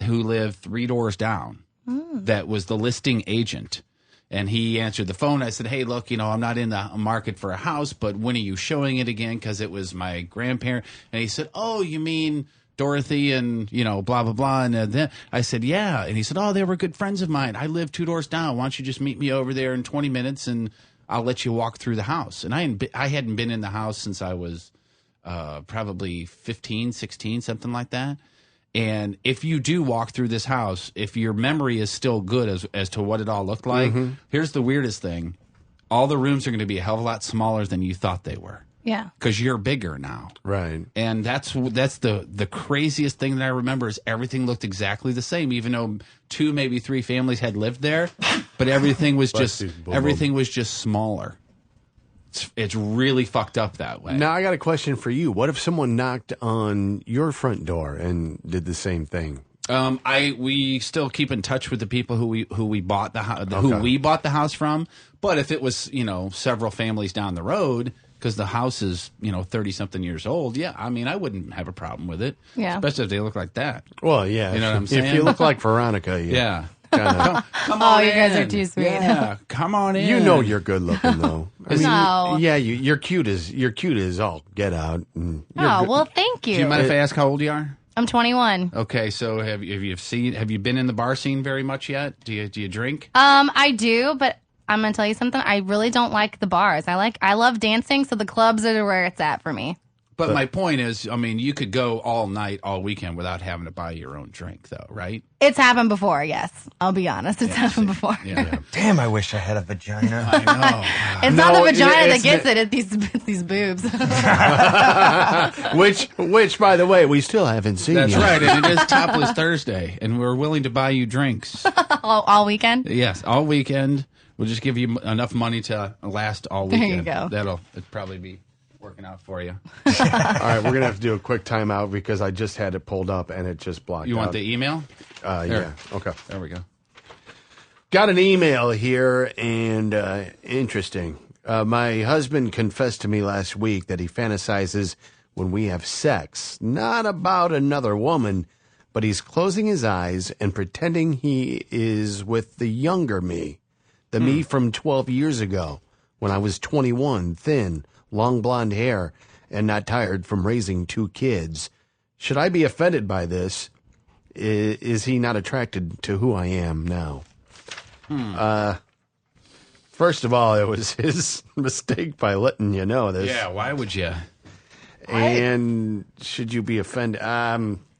who lived 3 doors down. That was the listing agent. And he answered the phone. I said, "Hey, look, I'm not in the market for a house, but when are you showing it again? Because it was my grandparent." And he said, "Oh, you mean Dorothy and, blah, blah, blah." And then I said, "Yeah." And he said, "Oh, they were good friends of mine. I live 2 doors down. Why don't you just meet me over there in 20 minutes and I'll let you walk through the house." And I hadn't been in the house since I was probably 15, 16, something like that. And if you do walk through this house, if your memory is still good as to what it all looked like, here's the weirdest thing. All the rooms are going to be a hell of a lot smaller than you thought they were. Yeah. Because you're bigger now. Right. And that's the craziest thing that I remember is everything looked exactly the same, even though 2, maybe 3 families had lived there, but everything was just smaller. It's really fucked up that way. Now I got a question for you. What if someone knocked on your front door and did the same thing? We still keep in touch with the people who we bought the house from. But if it was several families down the road, because the house is 30-something years old, yeah, I mean I wouldn't have a problem with it. Yeah, especially if they look like that. Well, yeah, you know what I'm saying. If you look like Veronica, yeah. Come on, you guys are too sweet. Yeah, come on in. You're good looking though. No. Yeah, you're cute as all get out. Oh, well, thank you. Do you mind if I ask how old you are? I'm 21. Okay, so have you been in the bar scene very much yet? Do you drink? I do, but I'm gonna tell you something. I really don't like the bars. I love dancing, so the clubs are where it's at for me. But my point is, I mean, you could go all night, all weekend without having to buy your own drink, though, right? It's happened before, yes. I'll be honest. It's happened before. Yeah. Damn, I wish I had a vagina. I know. It's not the vagina that gets it. It's these boobs. which, by the way, we still haven't seen. That's yet. right, and it is Topless Thursday, and we're willing to buy you drinks. all weekend? Yes, all weekend. We'll just give you enough money to last all There weekend. you go. It'll probably be working out for you. All right, we're gonna have to do a quick timeout because I just had it pulled up and it just blocked. You want out. the email? Yeah. Okay. There we go. Got an email here, and interesting. My husband confessed to me last week that he fantasizes when we have sex, not about another woman, but he's closing his eyes and pretending he is with the younger me, the me from 12 years ago, when I was 21, thin, long blonde hair, and not tired from raising 2 kids. Should I be offended by this? Is he not attracted to who I am now? First of all, it was his mistake by letting you know this. Yeah, why would you? And should you be offended?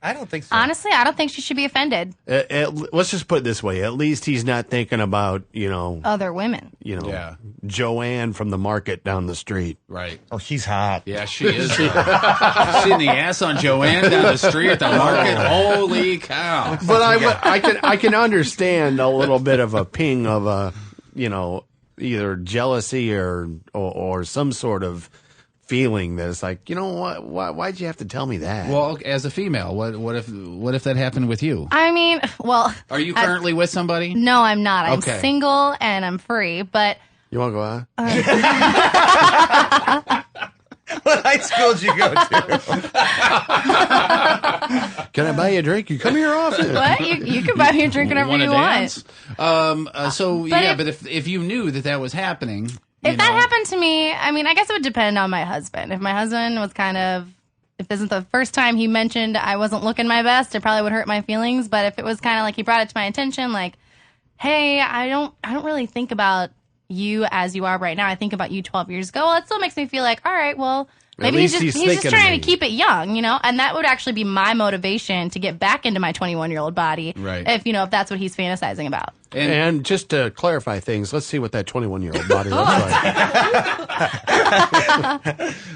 I don't think so. Honestly, I don't think she should be offended. Let's just put it this way. At least he's not thinking about, Other women. Yeah. Joanne from the market down the street. Right. Oh, she's hot. Yeah, she is. Seeing the ass on Joanne down the street at the market. Holy cow. But I can understand a little bit of a ping of either jealousy or some sort of feeling that it's like, what? Why'd you have to tell me that? Well, as a female, what if that happened with you? I mean, well. Are you currently with somebody? No, I'm not. I'm Okay. single and I'm free, but. You want to go out? What high school did you go to? Can I buy you a drink? You come here often. What? You can buy me a drink whenever you want. But if you knew that was happening, if that happened to me, I mean, I guess it would depend on my husband. If my husband was if this isn't the first time he mentioned I wasn't looking my best, it probably would hurt my feelings. But if it was kind of like he brought it to my attention, like, hey, I don't really think about you as you are right now. I think about you 12 years ago. Well, it still makes me feel like, all right, well, maybe he's just trying to keep it young, and that would actually be my motivation to get back into my 21-year-old body. Right. If that's what he's fantasizing about. And just to clarify things, let's see what that 21-year-old body looks like.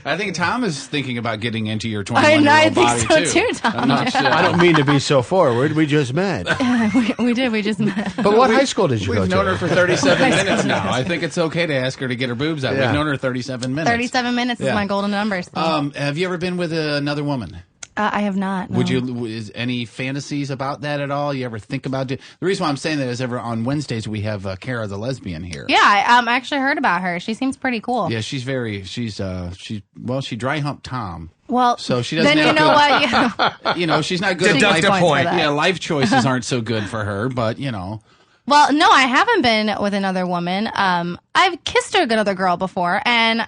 I think Tom is thinking about getting into your 21-year-old I body think so too, Tom. I'm not sure. I don't mean to be so forward. We just met. we did. We just met. But what high school did you go to? We've known her for 37 minutes now. I think it's okay to ask her to get her boobs out. Yeah. We've known her 37 minutes. 37 minutes is my golden number. So. Have you ever been with another woman? I have not. No. Would you? Is any fantasies about that at all? You ever think about it? The reason why I'm saying that is on Wednesdays we have Kara the lesbian here. Yeah, I actually heard about her. She seems pretty cool. Yeah, she dry humped Tom. Well, so she doesn't. Then what? She's not good. Deduct a point. Yeah, life choices aren't so good for her, but Well, no, I haven't been with another woman. I've kissed another girl before, and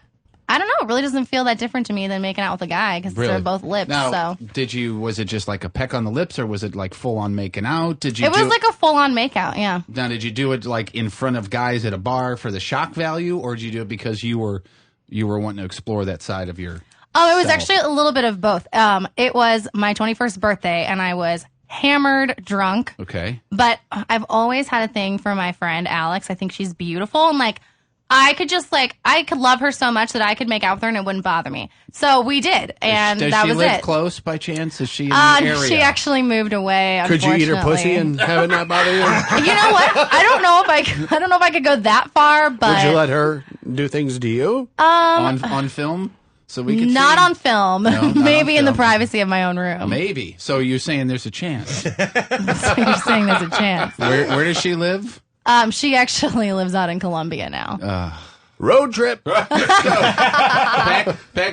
I don't know. It really doesn't feel that different to me than making out with a guy because they're both lips. Now, was it just like a peck on the lips, or was it like full on making out? It was like a full on makeout. Yeah. Now, did you do it like in front of guys at a bar for the shock value, or did you do it because you were wanting to explore that side of your? Oh, it was actually a little bit of both. It was my 21st birthday, and I was hammered drunk. Okay. But I've always had a thing for my friend Alex. I think she's beautiful, and I could love her so much that I could make out with her and it wouldn't bother me. So we did, and Does that she was live it. close by chance? Is she in the area? She actually moved away. Could you eat her pussy and have it not bother you? You know what? I don't know if I could go that far, but would you let her do things to you? On film? So we could not see? on film. No, Maybe in the privacy of my own room. Maybe. So you're saying there's a chance? So you're saying there's a chance. Where does she live? She actually lives out in Colombia now. Road trip. Pack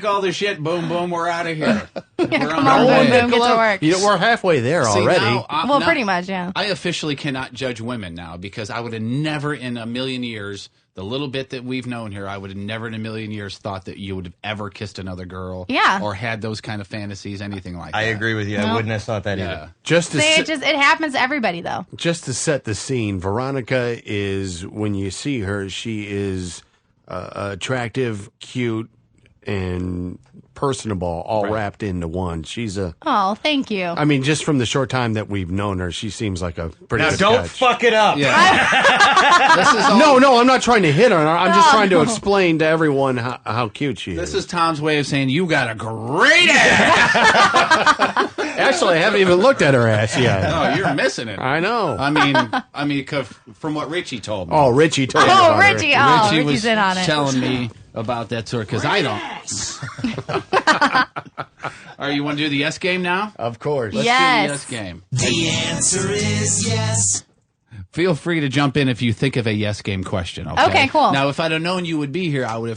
all the shit. Boom, boom. We're out of here. Come on, boom, boom, get to work. We're halfway there already. Well, pretty much, yeah. I officially cannot judge women now because I would have never in a million years, the little bit that we've known here, I would have never in a million years thought that you would have ever kissed another girl. Yeah. Or had those kind of fantasies, anything like that. I agree with you. I wouldn't have thought that either. It happens to everybody, though. Just to set the scene, Veronica is, when you see her, she is attractive, cute, and personable, all wrapped into one. She's Oh, thank you. I mean, just from the short time that we've known her, she seems like a pretty good don't catch. fuck it up. Yeah. This is all, No, I'm not trying to hit on her. I'm just trying to explain to everyone how cute she is. This is Tom's way of saying you got a great ass. Actually, I haven't even looked at her ass yet. No, you're missing it. I know. I mean, 'cause from what Richie told me. Oh, Richie told me about her. Richie. Richie Richie's was in on it. telling me about that sort because I don't. All right, you want to do the yes game now? Of course. Let's do the yes game. The answer is yes. Feel free to jump in if you think of a yes game question. Okay, Okay, cool. Now, if I'd have known you would be here, I would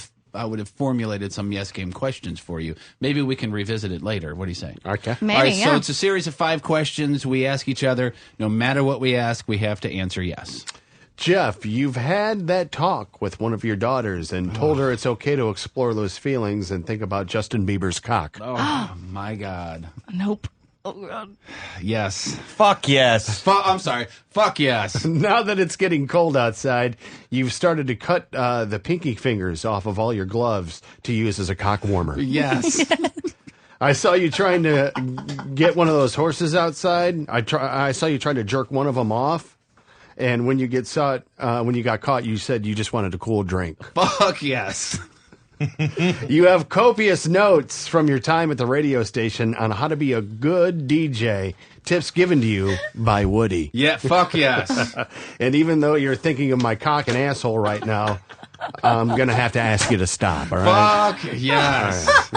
have formulated some yes game questions for you. Maybe we can revisit it later. What do you say? Okay. Maybe, All right, yeah. so it's a series of 5 questions. We ask each other. No matter what we ask, we have to answer yes. Jeff, you've had that talk with one of your daughters and told her it's okay to explore those feelings and think about Justin Bieber's cock. Oh, my God. Nope. Oh, God. Yes. Fuck yes. I'm sorry. Fuck yes. Now that it's getting cold outside, you've started to cut the pinky fingers off of all your gloves to use as a cock warmer. Yes. I saw you trying to get one of those horses outside. I saw you trying to jerk one of them off. And when you got caught, you said you just wanted a cool drink. Fuck yes. You have copious notes from your time at the radio station on how to be a good DJ. Tips given to you by Woody. Yeah, fuck yes. And even though you're thinking of my cock and asshole right now, I'm going to have to ask you to stop, all right? Fuck yes.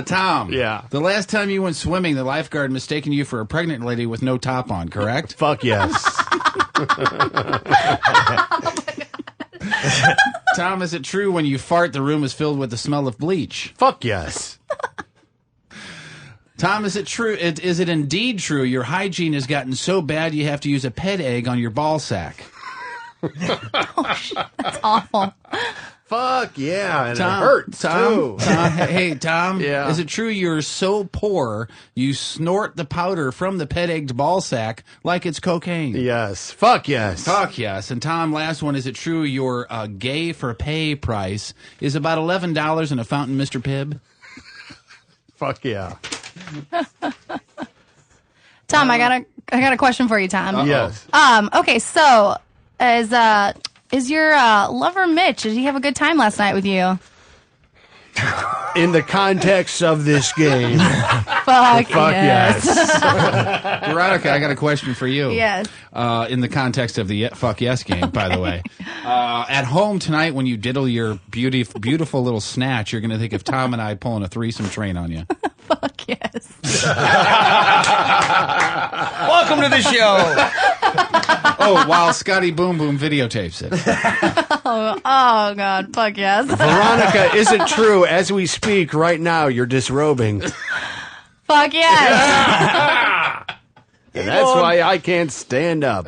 Tom. Yeah. The last time you went swimming, the lifeguard mistaken you for a pregnant lady with no top on, correct? Fuck yes. Tom, is it true when you fart, the room is filled with the smell of bleach? Fuck yes. Tom, is it true? Is it indeed true your hygiene has gotten so bad you have to use a pet egg on your ball sack? Oh, shit, that's awful. Fuck yeah, and Tom, it hurts Tom, too. hey, Tom, Yeah. is it true you're so poor you snort the powder from the pet egged ball sack like it's cocaine? Yes. Fuck yes. Fuck yes. And Tom, last one, is it true your gay for pay price is about $11 in a fountain, Mr. Pibb? Fuck yeah. Tom, I got a question for you, Tom. Yes. Okay, so is your lover Mitch? Did he have a good time last night with you? In the context of this game, Fuck yes. Veronica, I got a question for you. Yes. In the context of the fuck yes game, by the way. At home tonight, when you diddle your beautiful little snatch, you're going to think of Tom and I pulling a threesome train on you. Fuck yes. Welcome to the show. Oh, while Scotty Boom Boom videotapes it. Oh God, fuck yes. Veronica, is it true as we speak right now you're disrobing? Fuck yes. And that's why I can't stand up.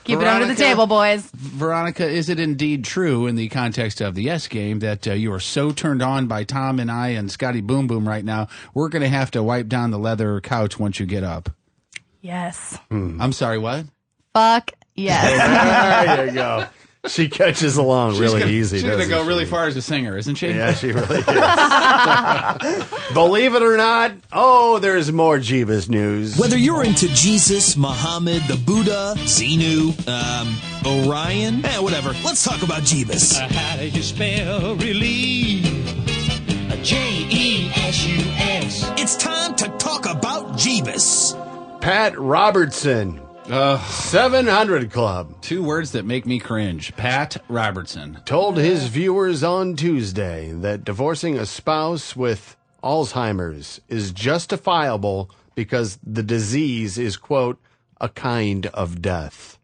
Keep it under the table, boys. Veronica, is it indeed true in the context of the yes game that you are so turned on by Tom and I and Scotty Boom Boom right now, we're going to have to wipe down the leather couch once you get up? Yes. I'm sorry, what? Fuck yes. There you go. She catches along really easy. She's going to doesn't go she? really far as a singer, isn't she? Yeah, she really is. Believe it or not, there's more Jeebus news. Whether you're into Jesus, Muhammad, the Buddha, Xenu, Orion, whatever, let's talk about Jeebus. How do you spell relief? J-E-S-U-S. It's time to talk about Jeebus. Pat Robertson, 700 Club, 2 words that make me cringe. Pat Robertson told his viewers on Tuesday that divorcing a spouse with Alzheimer's is justifiable because the disease is, quote, a kind of death.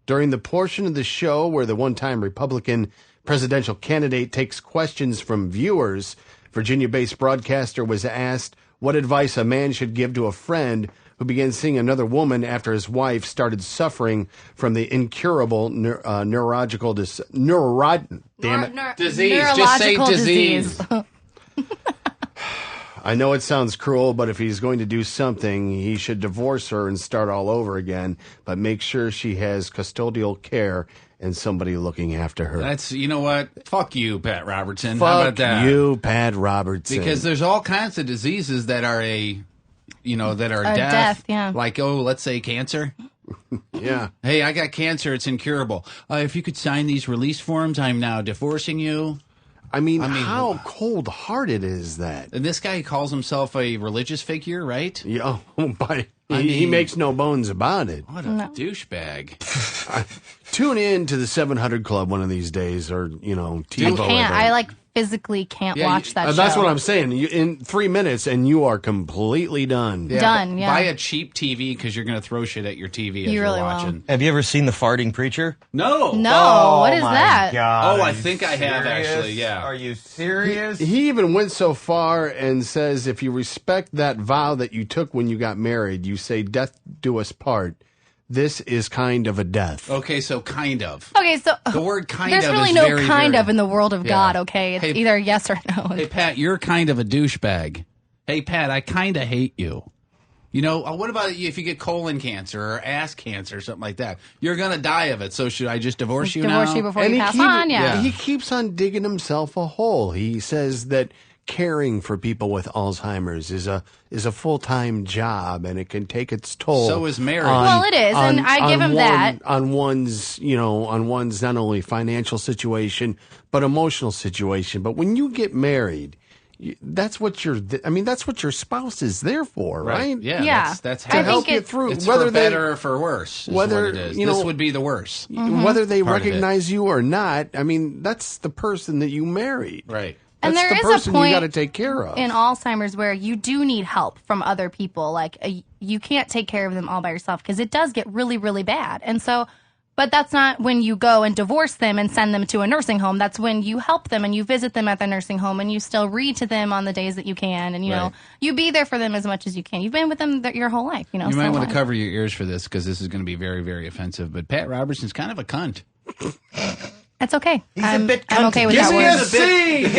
During the portion of the show where the one-time Republican presidential candidate takes questions from viewers, Virginia-based broadcaster was asked what advice a man should give to a friend who began seeing another woman after his wife started suffering from the incurable neurological disease. Just say disease. I know it sounds cruel, but if he's going to do something, he should divorce her and start all over again, but make sure she has custodial care and somebody looking after her. That's, you know what? Fuck you, Pat Robertson. Fuck How about that? you, Pat Robertson. Because there's all kinds of diseases that are death. Death, yeah. Like, let's say cancer. Yeah. Hey, I got cancer. It's incurable. If you could sign these release forms, I'm now divorcing you. I mean, how cold-hearted is that? And this guy calls himself a religious figure, right? Yeah, he makes no bones about it. What a douchebag. Tune in to the 700 Club one of these days, or, TiVo. I can't. I physically can't watch that show. That's what I'm saying. In 3 minutes, and you are completely done. Yeah, Done, yeah. Buy a cheap TV because you're going to throw shit at your TV as You you're really watching. Have you ever seen The Farting Preacher? No. No, what is that? God, I think I have, actually, yeah. Are you serious? He even went so far and says, if you respect that vow that you took when you got married, you say, death do us part. This is kind of a death. Okay, so kind of. Okay, so The word kind there's of really is no very, kind very- of in the world of Yeah. God, okay? It's Hey- either yes or no. Hey, Pat, you're kind of a douchebag. Hey, Pat, I kind of hate you. What about if you get colon cancer or ass cancer or something like that? You're going to die of it, so should I just divorce you now? Divorce you before you pass on, yeah. He keeps on digging himself a hole. He says that caring for people with Alzheimer's is a full-time job, and it can take its toll. So is marriage. Well, it is, and I give him that. On one's not only financial situation but emotional situation. But when you get married, that's what your spouse is there for, right? Yeah. Yeah. That's To I help think you through, It's whether for they better or for worse. Is whether, what it is. you know- This would be the worst. whether they Part of it. recognize you or not. I mean, that's the person that you married. Right. And That's there the is a person you point got to take care of. in Alzheimer's where you do need help from other people. You can't take care of them all by yourself because it does get really, really bad. And so But that's not when you go and divorce them and send them to a nursing home. That's when you help them and you visit them at the nursing home and you still read to them on the days that you can. And, you know, you be there for them as much as you can. You've been with them your whole life, you know. You might want to cover your ears for this because this is going to be very, very offensive. But Pat Robertson's kind of a cunt. That's okay. A bit cunty. I'm okay with Give that me word. a C! The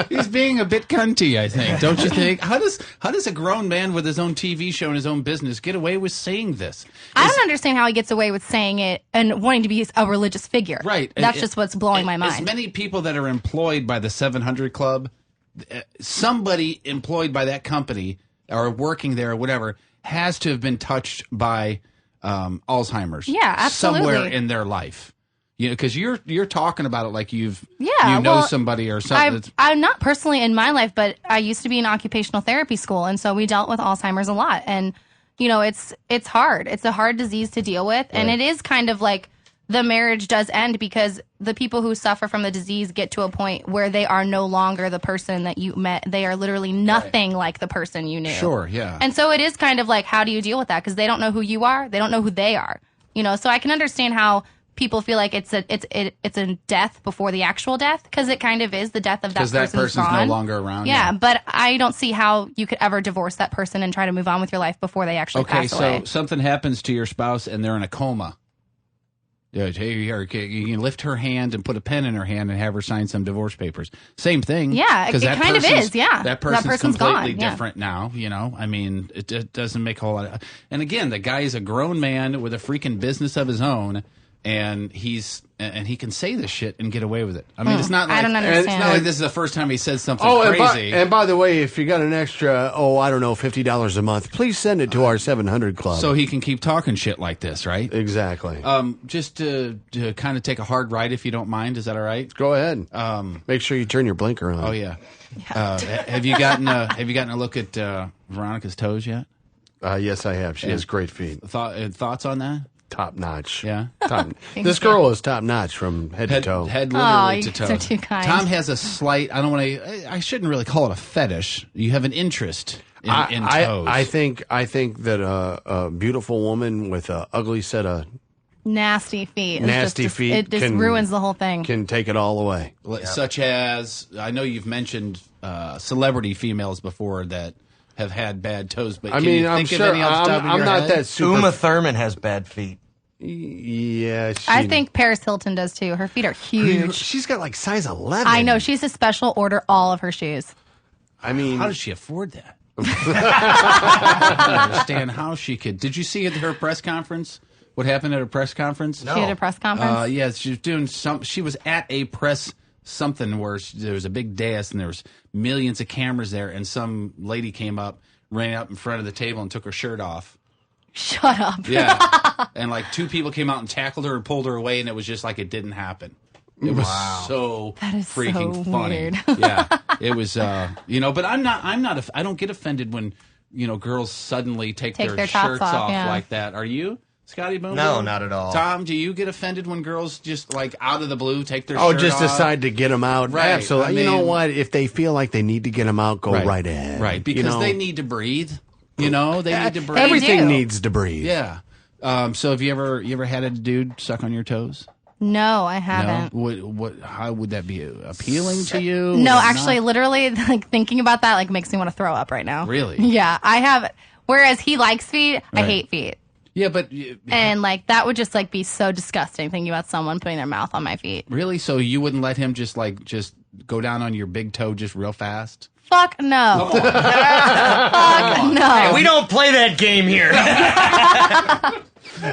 big C. He's being a bit cunty, I think. Don't you think? How does a grown man with his own TV show and his own business get away with saying this? I don't understand how he gets away with saying it and wanting to be a religious figure. Right. That's just what's blowing my mind. As many people that are employed by the 700 Club, somebody employed by that company or working there or whatever has to have been touched by Alzheimer's. Yeah, absolutely. Somewhere in their life. You know, because you're talking about it like you know well, somebody or something. I'm not personally in my life, but I used to be in occupational therapy school, and so we dealt with Alzheimer's a lot. And you know, it's hard. It's a hard disease to deal with, and it is kind of like the marriage does end because the people who suffer from the disease get to a point where they are no longer the person that you met. They are literally nothing like the person you knew. Sure, yeah. And so it is kind of like, how do you deal with that? Because they don't know who you are. They don't know who they are. You know, so I can understand how people feel like it's a death before the actual death, because it kind of is the death of that person. Because that person's no longer around. Yeah, but I don't see how you could ever divorce that person and try to move on with your life before they actually pass away. Okay, so something happens to your spouse and they're in a coma. Yeah, you can lift her hand and put a pen in her hand and have her sign some divorce papers. Same thing. Yeah, it kind of is. Yeah, that person's completely gone, different now. You know, I mean, it doesn't make a whole lot. And again, the guy is a grown man with a freaking business of his own, and he can say this shit and get away with it. I mean, it's not like I don't understand. It's not like this is the first time he said something crazy. crazy. And by the way, if you got an extra, I don't know, $50 a month, please send it to our 700 Club. So he can keep talking shit like this, right? Exactly. Just to kind of take a hard right, if you don't mind. Is that all right? Go ahead. Make sure you turn your blinker on. Oh yeah. Have you gotten a look at Veronica's toes yet? Yes, I have. She has great feet. Thoughts on that? Top notch. Yeah. This girl is top notch from head to toe. Head literally to toe. Are too kind. Tom has a slight. I shouldn't really call it a fetish. You have an interest in toes. I think that a beautiful woman with a ugly set of nasty feet. Feet. It just ruins the whole thing. Can take it all away. Such as, I know you've mentioned celebrity females before that have had bad toes, but I'm sure. I'm not that super. Uma Thurman has bad feet. Yeah, I think Paris Hilton does too. Her feet are huge. She's got like size 11. I know. She's a special order all of her shoes. I mean, how does she afford that? I don't understand how she could. Did you see at her press conference? What happened at her press conference? No. She had a press conference? Yeah, she was doing she was at a press something where there was a big dais and there was millions of cameras there, and some lady came up, ran up in front of the table and took her shirt off. Shut up. Yeah. And like two people came out and tackled her and pulled her away, and it was just like it didn't happen. It was so freaking funny. Weird. Yeah. It was but I don't get offended when, girls suddenly take their shirts off like that. Are you? Scotty Boom? No, not at all. Tom, do you get offended when girls just like out of the blue take their shirt off? just decide to get them out? Right. Absolutely. I mean, you know what? If they feel like they need to get them out, go right ahead. Right, because they need to breathe. They need to breathe. Everything needs to breathe. Yeah. So have you ever had a dude suck on your toes? No, I haven't. No? How would that be appealing to you? No, actually, literally, like thinking about that, like makes me want to throw up right now. Really? Yeah, I have. Whereas he likes feet, I hate feet. Yeah, but and like that would just like be so disgusting thinking about someone putting their mouth on my feet. Really? So you wouldn't let him just go down on your big toe just real fast? Fuck no. Fuck no. Hey, we don't play that game here.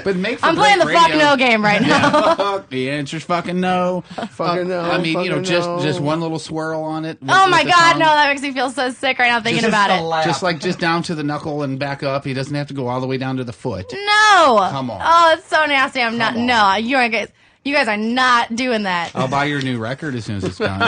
But I'm playing the fuck no game right now. The answer's fucking no. Fucking no. I mean, just one little swirl on it. Oh my god, no, that makes me feel so sick right now thinking about it. Just down to the knuckle and back up. He doesn't have to go all the way down to the foot. No. Come on. Oh, it's so nasty. I'm not. No, you guys are not doing that. I'll buy your new record as soon as it's done.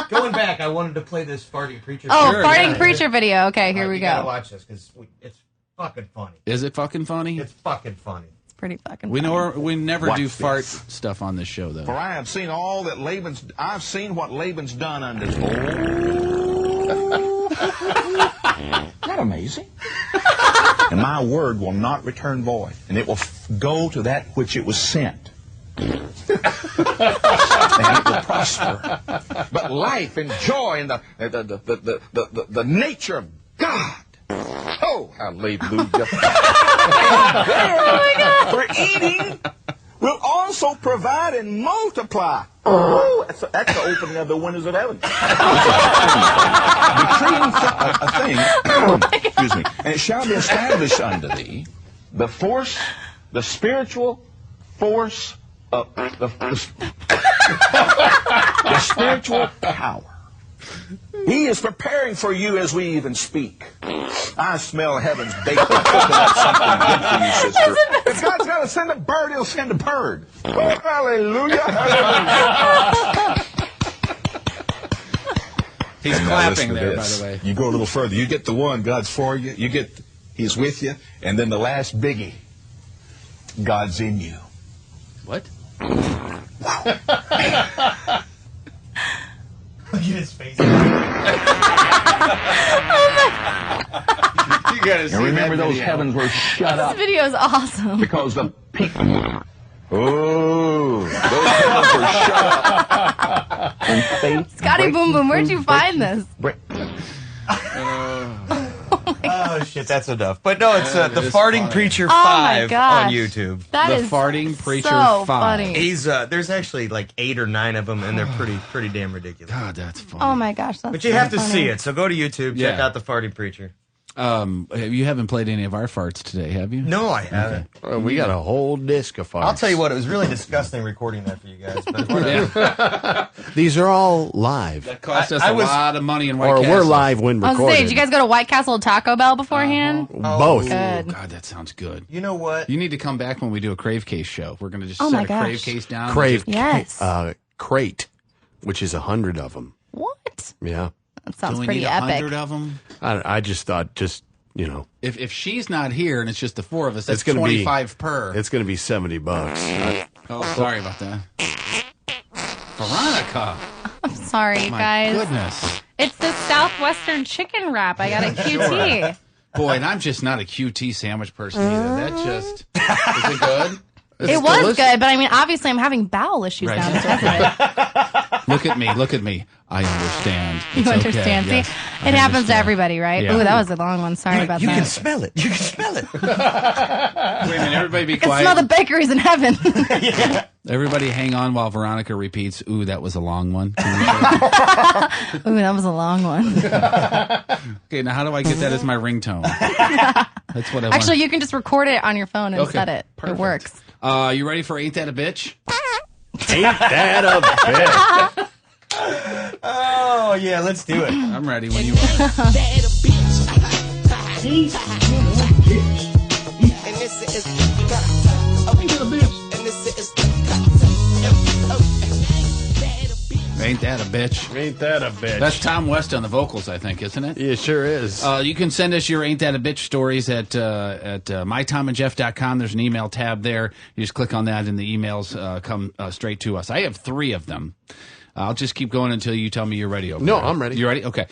Going back, I wanted to play this farting preacher. Oh, farting preacher video. Okay, here we go. Gotta watch this because it's fucking funny. Is it fucking funny? It's fucking funny. It's pretty fucking funny. We never do fart stuff on this show, though. For I have seen all that I've seen what Laban's done unto that amazing? And my word will not return void, and it will go to that which it was sent. And it will prosper. But life and joy and the nature of God. Oh, hallelujah. And for eating will also provide and multiply. Oh, that's the opening of the windows of heaven. Decreeing a thing, excuse me, and it shall be established unto thee the force, the spiritual force of the spiritual power. He is preparing for you as we even speak. I smell heaven's baking, cooking up something good for you, sister. If God's got to send a bird, he'll send a bird. Oh, hallelujah. He's clapping there, by the way. You go a little further. You get the one, God's for you. You get, he's with you. And then the last biggie, God's in you. What? Look at his face. You gotta see and remember that those video. heavens were shut up. This video is awesome. Because the people. Oh, those heavens were shut up. And faith. Scotty Boom Boom, where'd you find this? Oh, shit, that's enough. But no, it's the is Farting funny. Preacher Oh, my 5 gosh. on YouTube. That The is Farting Preacher so 5. funny. He's there's actually like 8 or 9 of them, and they're pretty damn ridiculous. God, that's funny. Oh my gosh, that's But you have to funny. see it, so go to YouTube, check Yeah. out the Farting Preacher. You haven't played any of our farts today, have you? No, I haven't. We got a whole disc of farts. I'll tell you what, it was really disgusting recording that for you guys. But whatever. These are all live. That cost us I a was- lot of money in White Or Castle. we're live when I was gonna recorded. say, did you guys go to White Castle Taco Bell beforehand? Both. Good. God, that sounds good. You know what? You need to come back when we do a Crave Case show. We're going to just Oh my set a gosh. Crave Case down. Crave. Yes. Crate, which is 100 of them. What? Yeah. That Do sounds we pretty need epic. 100 of them? I just thought, If she's not here and it's just the four of us, that's it's going to be 25 per. It's going to be $70. Oh, sorry about that. Veronica. I'm sorry, My guys. goodness. It's the Southwestern chicken wrap. I got a QT. Boy, and I'm just not a QT sandwich person either. That just... Is it good? It was good, but I mean, obviously, I'm having bowel issues Right. now because of it. Look at me. Look at me. I understand. You It's understand? okay. See, Yes, it I happens to understand. everybody, right? Yeah. Ooh, that was a long one. Sorry about You that. can smell it. You can smell it. Wait a minute. Everybody be I can quiet. smell the bakeries in heaven. Everybody hang on while Veronica repeats, ooh, that was a long one. Can you Ooh, that was a long one. okay, now how do I get that as my ringtone? That's what I want. Actually, you can just record it on your phone and Okay, set it. perfect. It works. You ready for Ain't That a Bitch? Ain't that a bitch? Oh, yeah, let's do it. I'm ready when you are. Ain't that a bitch? Ain't that a bitch? That's Tom West on the vocals, I think, isn't it? It sure is. You can send us your Ain't That a Bitch stories at mytomandjeff.com. There's an email tab there. You just click on that and the emails come straight to us. I have 3 of them. I'll just keep going until you tell me you're ready. No, I'm ready. You ready? Okay.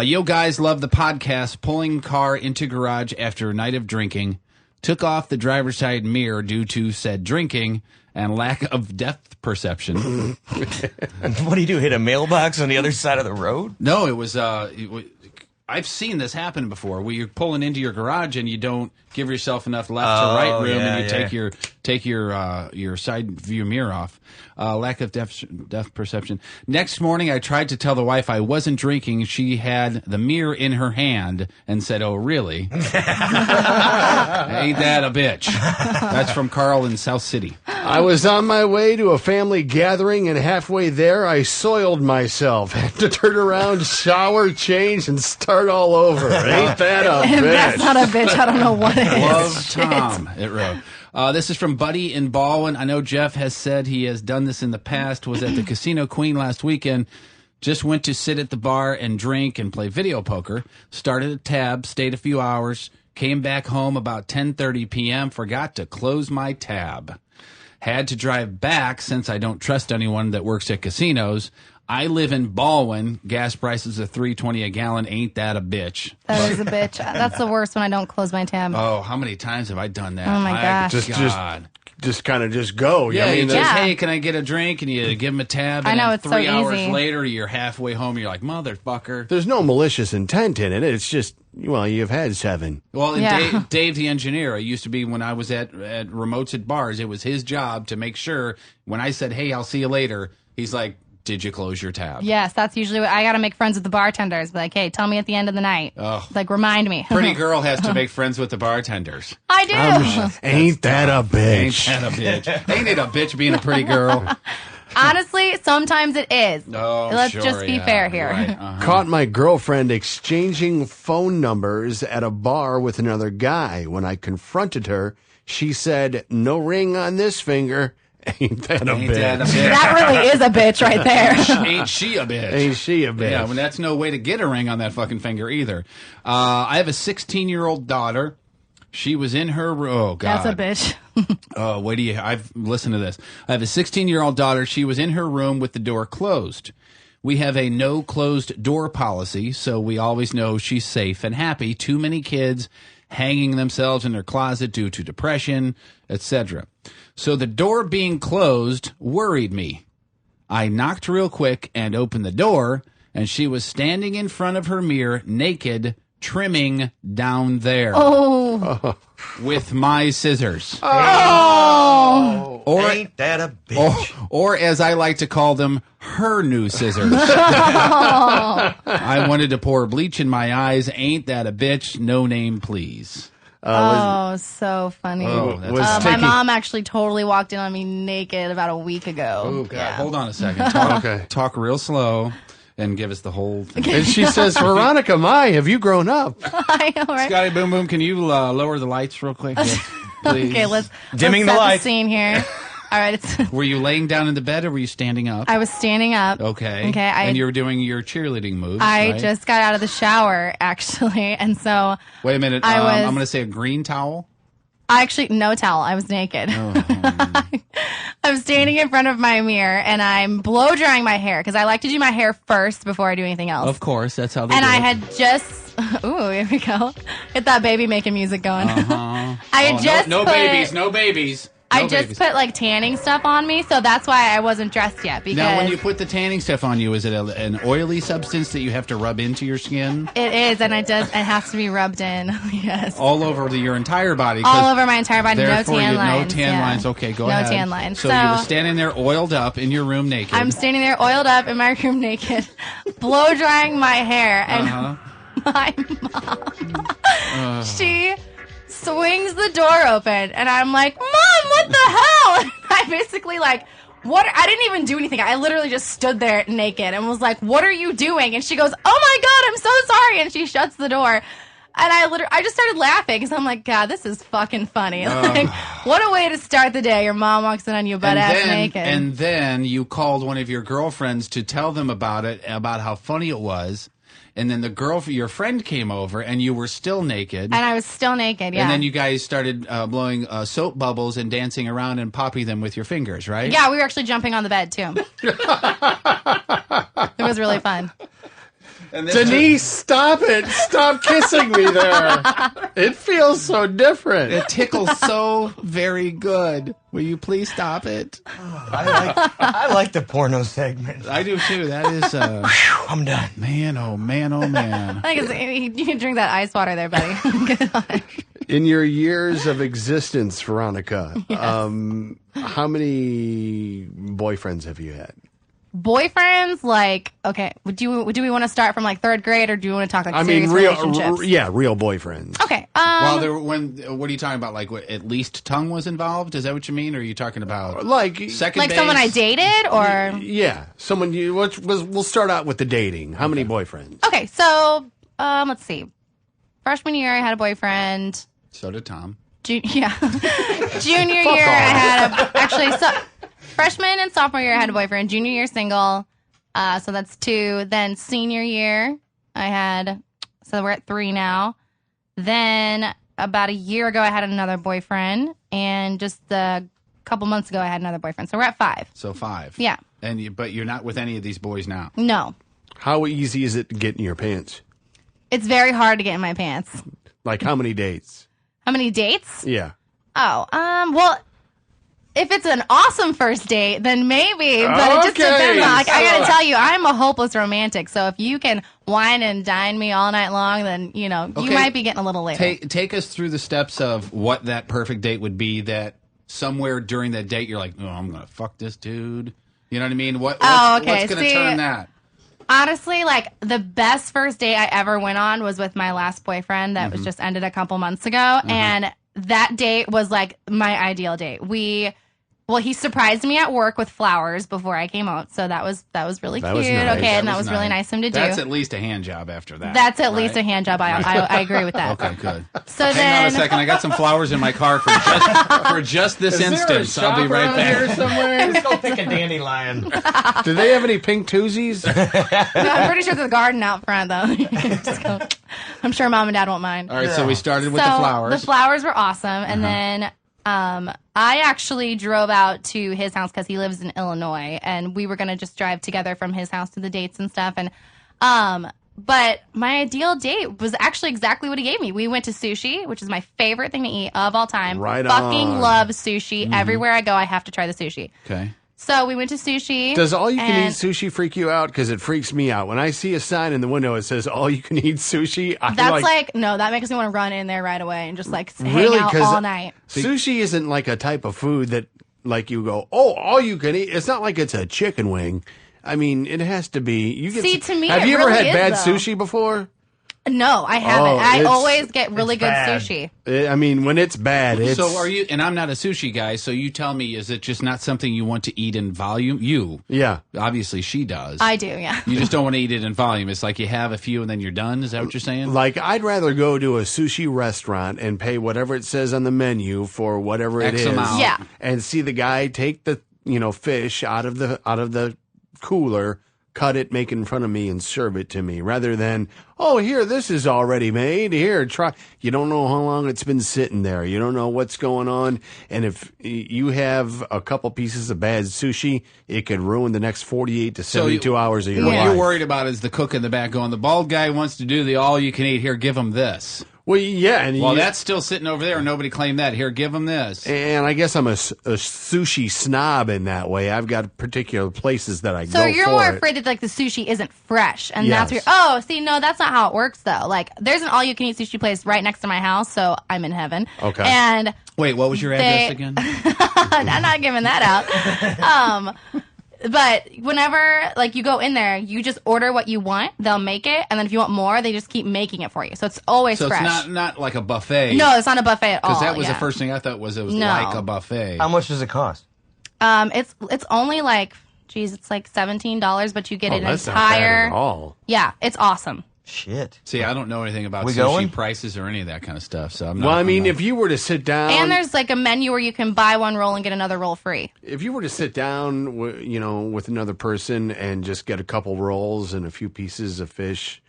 Yo, guys, love the podcast. Pulling car into garage after a night of drinking. Took off the driver's side mirror due to said drinking and lack of depth perception. What do you do? Hit a mailbox on the other side of the road? No, it was. I've seen this happen before, where you're pulling into your garage and you don't give yourself enough left to right room, yeah, and you yeah. take your side view mirror off. Lack of depth perception. Next morning, I tried to tell the wife I wasn't drinking. She had the mirror in her hand and said, "Oh, really? Ain't that a bitch?" That's from Carl in South City. I was on my way to a family gathering, and halfway there, I soiled myself. Had to turn around, shower, change, and start all over. Ain't that a If that's bitch? not a bitch, I don't know what it is. Love Tom, it wrote. This is from Buddy in Baldwin. I know Jeff has said he has done this in the past. Was at the Casino Queen last weekend. Just went to sit at the bar and drink and play video poker. Started a tab, stayed a few hours, came back home about 10:30 p.m., forgot to close my tab. Had to drive back since I don't trust anyone that works at casinos. I live in Baldwin. Gas prices are $3.20 a gallon. Ain't that a bitch? That is a bitch. That's the worst when I don't close my tab. Oh, how many times have I done that? Oh, my gosh. Just kind of just go. Yeah, I mean, hey, can I get a drink? And you give them a tab. And I know, then it's 3 so hours easy. later, you're halfway home. You're like, motherfucker. There's no malicious intent in it. It's just, well, you've had 7. Well, and Dave, the engineer, it used to be when I was at remotes at bars, it was his job to make sure when I said, hey, I'll see you later, he's like, did you close your tab? Yes, that's usually what I got to make friends with the bartenders. Be like, hey, tell me at the end of the night. Oh. Like, remind me. Pretty girl has to make friends with the bartenders. I do. Ain't that a bitch? Ain't that a bitch? Ain't it a bitch being a pretty girl? Honestly, sometimes it is. Oh, Let's sure, just be fair here. Right. Caught my girlfriend exchanging phone numbers at a bar with another guy. When I confronted her, she said, no ring on this finger. Ain't that a bitch? That really is a bitch right there. Ain't she a bitch? Ain't she a bitch? Yeah, well, that's no way to get a ring on that fucking finger either. I have a 16-year-old daughter. She was in her room. Oh, God. That's a bitch. Oh, wait do you? I've listened to this. I have a 16-year-old daughter. She was in her room with the door closed. We have a no closed door policy, so we always know she's safe and happy. Too many kids hanging themselves in their closet due to depression, etc. So the door being closed worried me. I knocked real quick and opened the door, and she was standing in front of her mirror, naked, trimming down there. Oh. With my scissors. Oh. Or, Ain't that a bitch? Or as I like to call them, her new scissors. Oh. I wanted to pour bleach in my eyes. Ain't that a bitch? No name, please. So funny. My mom actually totally walked in on me naked about a week ago. Oh, God. Yeah. Hold on a second. Talk real slow and give us the whole thing. And she says, Veronica, have you grown up? I know, right? Scotty Boom Boom, can you lower the lights real quick? Yes, please. Okay, let's Dimming set the lights. scene here. All right. Were you laying down in the bed or were you standing up? I was standing up. Okay. Okay. And you were doing your cheerleading moves. I right? just got out of the shower, actually, and so. Wait a minute. I'm going to say a green towel. No towel. I was naked. Oh. I'm standing in front of my mirror and I'm blow drying my hair because I like to do my hair first before I do anything else. Of course, that's how they and do I it. had just, ooh, here we go. Get that baby making music going. I had just no babies. I just put like tanning stuff on me, so that's why I wasn't dressed yet. Because now, when you put the tanning stuff on you, is it an oily substance that you have to rub into your skin? It is, and it has to be rubbed in. Yes. All over your entire body. All over my entire body. No tan lines. No tan lines. Okay, go ahead. No tan lines. So you were standing there oiled up in your room naked. I'm standing there oiled up in my room naked, blow drying my hair, and my mom, she swings the door open, and I'm like, Mom, what the hell? And I basically what? I didn't even do anything. I literally just stood there naked and was like, what are you doing? And she goes, oh my God, I'm so sorry. And she shuts the door. And I just started laughing because I'm like, God, this is fucking funny. Like, what a way to start the day. Your mom walks in on you butt ass naked. And then you called one of your girlfriends to tell them about it, about how funny it was. And then your friend came over, and you were still naked. And I was still naked, yeah. And then you guys started blowing soap bubbles and dancing around and popping them with your fingers, right? Yeah, we were actually jumping on the bed, too. It was really fun. Denise, stop it. Stop kissing me there. It feels so different. It tickles so very good. Will you please stop it? I like the porno segment. I do too. That is... I'm done. Man, oh man, oh man. I think you can drink that ice water there, buddy. Get on. In your years of existence, Veronica, Yes. how many boyfriends have you had? Boyfriends, okay, do we want to start from third grade, or do you want to talk serious relationships? Real boyfriends. Okay. What are you talking about? At least tongue was involved? Is that what you mean? Or are you talking about second base? Someone I dated, or yeah, someone you? We'll start out with the dating. How many boyfriends? Okay, so let's see. Freshman year, I had a boyfriend. So did Tom. Junior year, I had freshman and sophomore year, I had a boyfriend. Junior year, single. So that's 2. Then senior year, I had... So we're at 3 now. Then about a year ago, I had another boyfriend. And just a couple months ago, I had another boyfriend. So we're at 5. So 5. Yeah. But you're not with any of these boys now. No. How easy is it to get in your pants? It's very hard to get in my pants. Like how many dates? How many dates? Yeah. Oh, well, if it's an awesome first date, then maybe. But it just depends on, like, I gotta tell you, I'm a hopeless romantic. So if you can wine and dine me all night long, then, you might be getting a little later. Take us through the steps of what that perfect date would be, that somewhere during that date you're like, oh, I'm going to fuck this dude. You know what I mean? What's going to turn that? Honestly, like, the best first date I ever went on was with my last boyfriend that was just ended a couple months ago. And that date was, like, my ideal date. He surprised me at work with flowers before I came out, so that was really cute. Was nice. Okay, and that was really nice of him to do. That's at least a hand job after that. That's at least a hand job. I agree with that. Okay, good. So Hang on a second. I got some flowers in my car for just this instance. I'll be right back. Let's go pick a dandelion. Do they have any pink twosies? No, I'm pretty sure there's a garden out front, though. Just go. I'm sure Mom and Dad won't mind. All right, so we started with the flowers. The flowers were awesome, and then I actually drove out to his house because he lives in Illinois, and we were going to just drive together from his house to the dates and stuff. And but my ideal date was actually exactly what he gave me. We went to sushi, which is my favorite thing to eat of all time. Right Fucking on. love sushi. Everywhere I go, I have to try the sushi. Okay. So we went to sushi. Does all you can eat sushi freak you out? Because it freaks me out. When I see a sign in the window that says all you can eat sushi, no, that makes me want to run in there right away and just like really, hang out all night. Sushi isn't like a type of food that like you go, oh, all you can eat. It's not like it's a chicken wing. I mean, it has to be. To me, have you ever really had bad though. sushi before? No, I haven't. I always get really good sushi. I mean, when it's bad, it's... So are you, and I'm not a sushi guy, so you tell me, is it just not something you want to eat in volume? Yeah. Obviously, she does. I do, yeah. You just don't want to eat it in volume. It's like you have a few and then you're done? Is that what you're saying? Like, I'd rather go to a sushi restaurant and pay whatever it says on the menu for whatever it is. Amount. Yeah. And see the guy take the, fish out of the cooler, cut it, make it in front of me, and serve it to me, rather than, oh, here, this is already made. Here, try. You don't know how long it's been sitting there. You don't know what's going on. And if you have a couple pieces of bad sushi, it could ruin the next 48 to 72 hours of your life. What you're worried about is the cook in the back going, the bald guy wants to do the all-you-can-eat. Here, give him this. Well, yeah. And that's still sitting over there, and nobody claimed that. Here, give him this. And I guess I'm a sushi snob in that way. I've got particular places that I go for. So you're more afraid that, like, the sushi isn't fresh, and that's where no, that's not how it works, though. Like, there's an all-you-can-eat sushi place right next to my house, so I'm in heaven. Okay. And wait, what was your address again? I'm not giving that out. But whenever, like, you go in there, you just order what you want. They'll make it. And then if you want more, they just keep making it for you. So it's always fresh. So it's not like a buffet. No, it's not a buffet at all. Because that was the first thing I thought was it was like a buffet. How much does it cost? It's only like, it's like $17, but you get an that's entire... not bad at all. Yeah, it's awesome. Shit. See, I don't know anything about sushi going? prices or any of that kind of stuff. So I'm not. Well, I mean, if you were to sit down, and there's like a menu where you can buy one roll and get another roll free. If you were to sit down, with another person and just get a couple rolls and a few pieces of fish,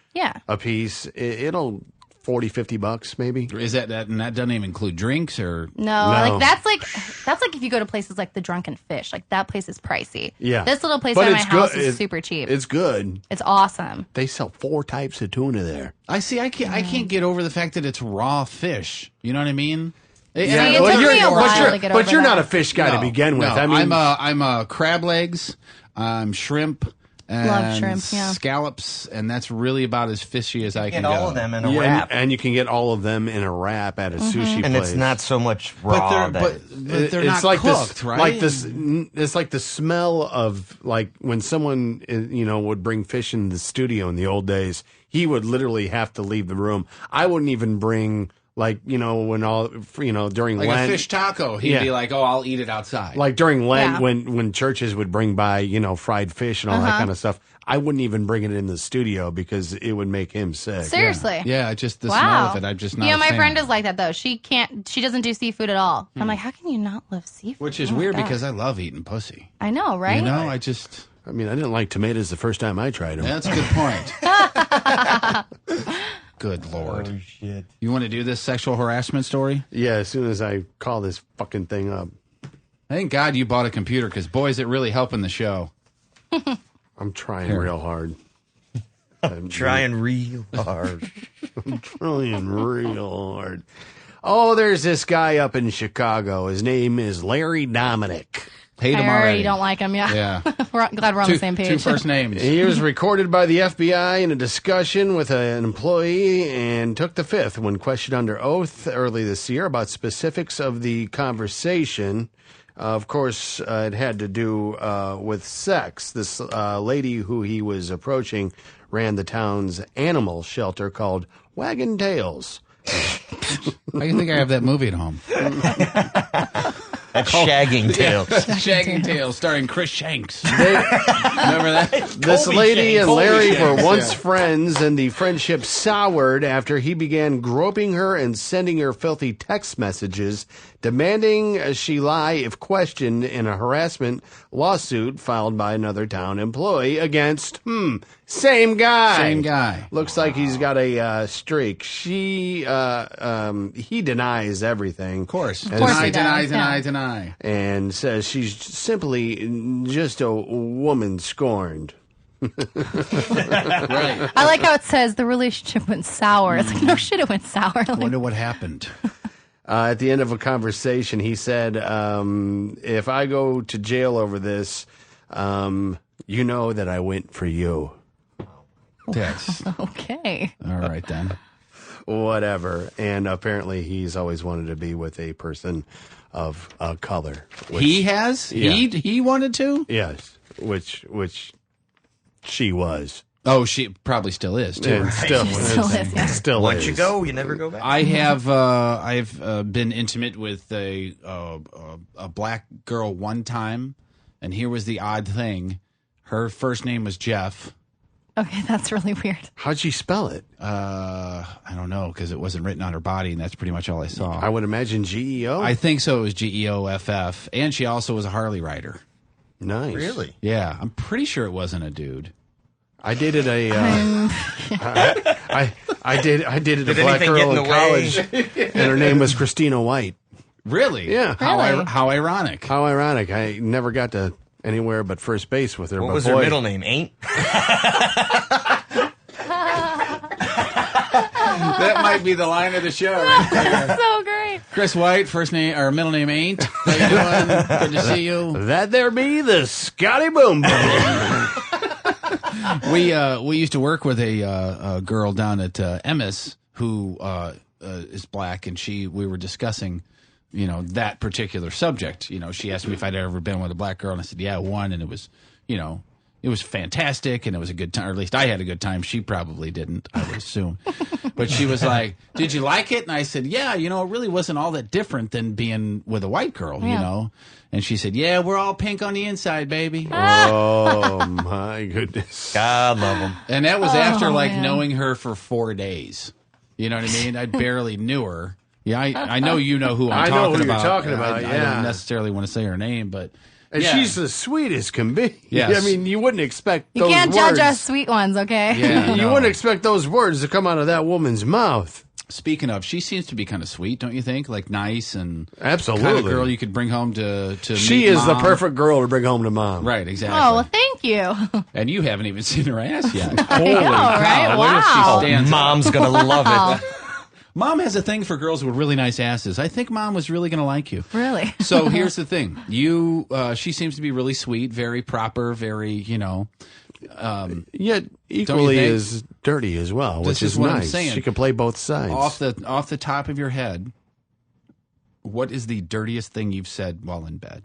a piece, it'll $40-$50 maybe. Is that and that doesn't even include drinks or no? Like that's like if you go to places like the Drunken Fish, like that place is pricey. Yeah, this little place by my house is super cheap. It's good. It's awesome. They sell 4 types of tuna there. I see. I can't get over the fact that it's raw fish. You know what I mean? Yeah, it took me a while to get over but you're that. not a fish guy to begin with. No, I mean, I'm a crab legs. I'm shrimp. And love shrimp, scallops, and that's really about as fishy as I can get go. all of them in a wrap. And you can get all of them in a wrap at a sushi place. And it's not so much raw. But they're it's not like cooked, this, right? Like this, it's like the smell of, like, when someone, would bring fish in the studio in the old days, he would literally have to leave the room. I wouldn't even bring... Like, during like Lent. a fish taco, he'd be like, oh, I'll eat it outside. Like during Lent, when churches would bring by, fried fish and all that kind of stuff, I wouldn't even bring it in the studio because it would make him sick. Seriously? Yeah, just the smell of it. I'm just not a my fan. friend is like that, though. She doesn't do seafood at all. I'm like, how can you not love seafood? Which is weird because I love eating pussy. I know, right? I didn't like tomatoes the first time I tried them. That's a good point. Good Lord. Oh, shit. You want to do this sexual harassment story? Yeah, as soon as I call this fucking thing up. Thank God you bought a computer because, boy, is it really helping the show. I'm trying real hard. I'm trying real hard. I'm trying real hard. Oh, there's this guy up in Chicago. His name is Larry Dominic. Hate him I already already. don't like him, yeah. Yeah. We're glad we're on the same page. Two first names. He was recorded by the FBI in a discussion with an employee and took the fifth when questioned under oath early this year about specifics of the conversation. Of course, it had to do with sex. This lady who he was approaching ran the town's animal shelter called Wagon Tails. I think I have that movie at home. That's Shagging Tales. Shagging Tales, starring Chris Shanks. Remember that? This Colby lady Shanks. and Colby Larry Shanks, were once yeah. friends, and the friendship soured after he began groping her and sending her filthy text messages, demanding she lie if questioned in a harassment lawsuit filed by another town employee against, same guy. Same guy. Looks like he's got a streak. He denies everything. Of course. course he does, Deny. And says she's simply just a woman scorned. Right. I like how it says the relationship went sour. It's like, no shit, it went sour. Like, Wonder what happened. At the end of a conversation, he said, if I go to jail over this, you know that I went for you. Yes. okay. All right, then. Whatever. And apparently he's always wanted to be with a person of color. He has? Yeah. He wanted to? Yes. Which she was. Oh, she probably still is, too. And still is, yeah. Still Once is. you go, you never go back. I've been intimate with a black girl one time, and here was the odd thing. Her first name was Jeff. Okay, that's really weird. How'd she spell it? I don't know, because it wasn't written on her body, and that's pretty much all I saw. I would imagine GEO. I think so. It was GEOFF, and she also was a Harley rider. Nice. Really? Yeah, I'm pretty sure it wasn't a dude. I dated a I dated a Did black anything get girl in in the college, way? and her name was Christina White. Really? Yeah. Really? How ironic. How ironic! I never got to anywhere but first base with her. What but was boy, her middle name? Ain't? That might be the line of the show. So great. Chris White, first name or middle name Ain't. How you doing? Good to see you. That there be the Scotty Boom Boom. We used to work with a girl down at Emmis who is black, and we were discussing, that particular subject. She asked me if I'd ever been with a black girl, and I said, yeah, one, and it was, it was fantastic, and it was a good time, or at least I had a good time. She probably didn't, I would assume. But she was like, did you like it? And I said, yeah, it really wasn't all that different than being with a white girl, And she said, yeah, we're all pink on the inside, baby. Oh my goodness! God love him. And that was after man. knowing her for 4 days. You know what I mean? I barely knew her. Yeah, I know you know who I'm I know talking who you're about. talking about, I yeah. don't necessarily want to say her name, but And yeah. she's the sweetest can be. Yes. I mean, you wouldn't expect You those can't words. judge us sweet ones, okay? Yeah, You no. wouldn't expect those words to come out of that woman's mouth. Speaking of, she seems to be kind of sweet, don't you think? Like nice and Absolutely. kind of girl you could bring home to She meet is the Mom. perfect girl to bring home to mom. Right, exactly. Oh, well, thank you. And you haven't even seen her ass yet. I know, right? What if she Wow. stands up? Mom's gonna love Wow. it. Mom has a thing for girls with really nice asses. I think Mom was really going to like you. Really? So here's the thing. She seems to be really sweet, very proper, very, Yet equally think? as dirty as well, This which is is what I'm nice. saying. She can play both sides. off the top of your head, what is the dirtiest thing you've said while in bed?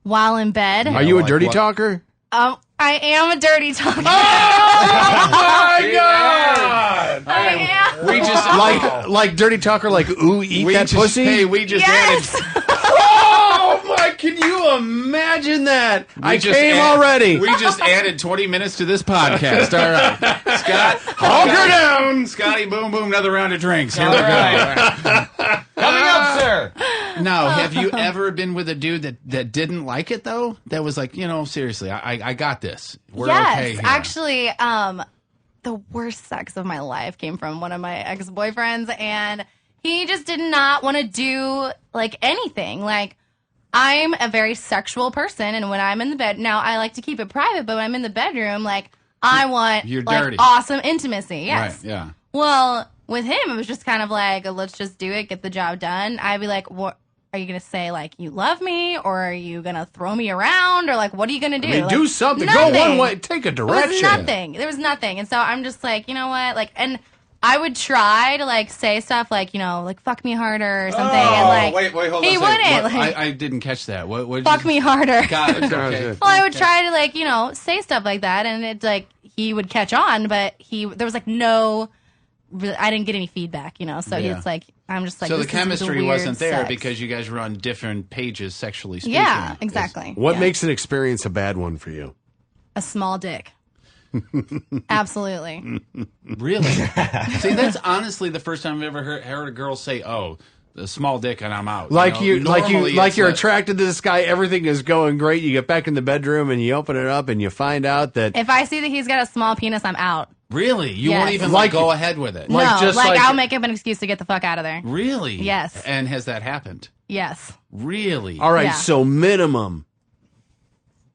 While in bed? Are you a like dirty what? talker? I am a dirty talker. My God! I am. We just Like dirty talker, like ooh, eat that pussy. Hey, we just Yes. Oh my! Can you imagine that? I came already. We just added 20 minutes to this podcast. All right, Scott, Hunker down. Scotty, boom, boom, another round of drinks. Here we go. Coming up, sir. Now, have you ever been with a dude that didn't like it though? That was like, seriously, I got this. We're Yes, okay here. actually, the worst sex of my life came from one of my ex-boyfriends, and he just did not want to do like anything. Like, I'm a very sexual person, and when I'm in the bed, now I like to keep it private, but when I'm in the bedroom, like, I want You're like dirty. awesome intimacy. Yes. Right, yeah. Well, with him, it was just kind of like, let's just do it, get the job done. I'd be like, what? Are you going to say, like, you love me, or are you going to throw me around, or, like, what are you going to do? I mean, like, do something. nothing. Go one way. Take a direction. There was nothing. And so I'm just like, you know what? Like, and I would try to, like, say stuff like, you know, like, fuck me harder or something. and, like, wait, hold on. he wouldn't. Like, I didn't catch that. What fuck me harder. Got it. Okay. Well, I would try to, like, you know, say stuff like that, and it's like, he would catch on, but there was, like, no, I didn't get any feedback, you know, so he's like, I'm just like, so the this is chemistry weird wasn't there sex. because you guys were on different pages sexually speaking. Yeah, exactly. What makes an experience a bad one for you? A small dick. Absolutely. Really? See, that's honestly the first time I've ever heard a girl say, "Oh, the small dick," and I'm out. Like Normally you're it's attracted to this guy. Everything is going great. You get back in the bedroom and you open it up and you find out that If I see that he's got a small penis, I'm out. Really? You Yes. won't even Like- go ahead with it? No, I'll make up an excuse to get the fuck out of there. Really? Yes. And has that happened? Yes. Really? all right. Yeah. So minimum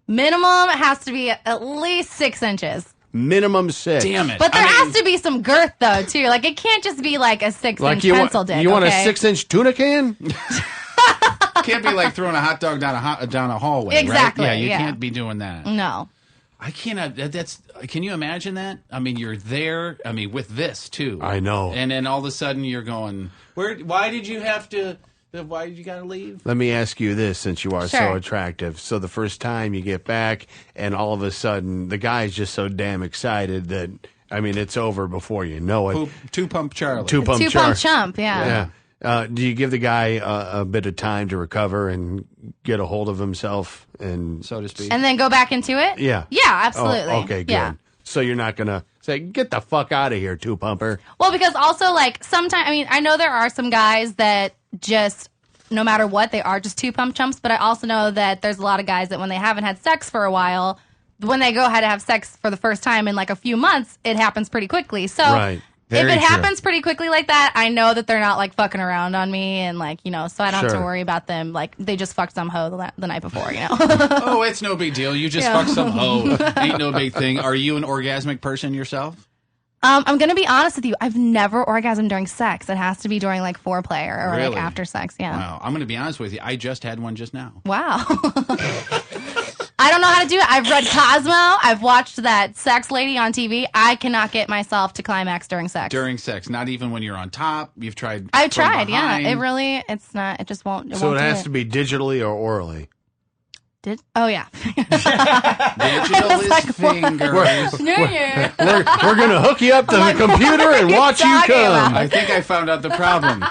Minimum has to be at least 6 inches. minimum 6. Damn it. But there has to be some girth, though, too. Like, it can't just be like a 6-inch you pencil want dick. you want a okay? 6-inch tuna can? Can't be like throwing a hot dog down a hallway. Exactly, Right? Yeah, you yeah. can't be doing that. No. I cannot. Can you imagine that? I mean, you're there. I mean, with this too. I know. And then all of a sudden you're going, where? Why did you have to? Why did you got to leave? Let me ask you this, since you are so Sure. attractive. So the first time you get back, and all of a sudden the guy's just so damn excited that I mean it's over before you know it. Two pump Charlie. Two-pump Two-pump chump, yeah. Yeah. Do you give the guy a bit of time to recover and get a hold of himself, and so to speak? And then go back into it? Yeah. Yeah, absolutely. Oh, okay, good. Yeah. So you're not gonna say, "Get the fuck out of here, two-pumper." Well, because also, like, sometimes, I mean, I know there are some guys that just, no matter what, they are just two-pump chumps, but I also know that there's a lot of guys that when they haven't had sex for a while, when they go ahead to have sex for the first time in, like, a few months, it happens pretty quickly. So Right. if Very it true. happens pretty quickly like that, I know that they're not, like, fucking around on me, and, like, you know, so I don't have to Sure. worry about them. Like, they just fucked some hoe the night before, you know? Oh, it's no big deal. You just Yeah. fuck some hoe. Ain't no big thing. Are you an orgasmic person yourself? I'm going to be honest with you. I've never orgasmed during sex. It has to be during, like, foreplay or Really? like, after sex, yeah. Wow. I'm going to be honest with you. I just had one just now. Wow. I don't know how to do it. I've read Cosmo. I've watched that sex lady on TV. I cannot get myself to climax during sex. During sex, not even when you're on top. You've tried. I've from tried, yeah. behind. It's not, it just won't. So won't it do has to be digitally or orally. Oh, yeah. Digital is like, what? fingers. Yeah. We're gonna hook you up to the computer and watch you talking come. about? I think I found out the problem.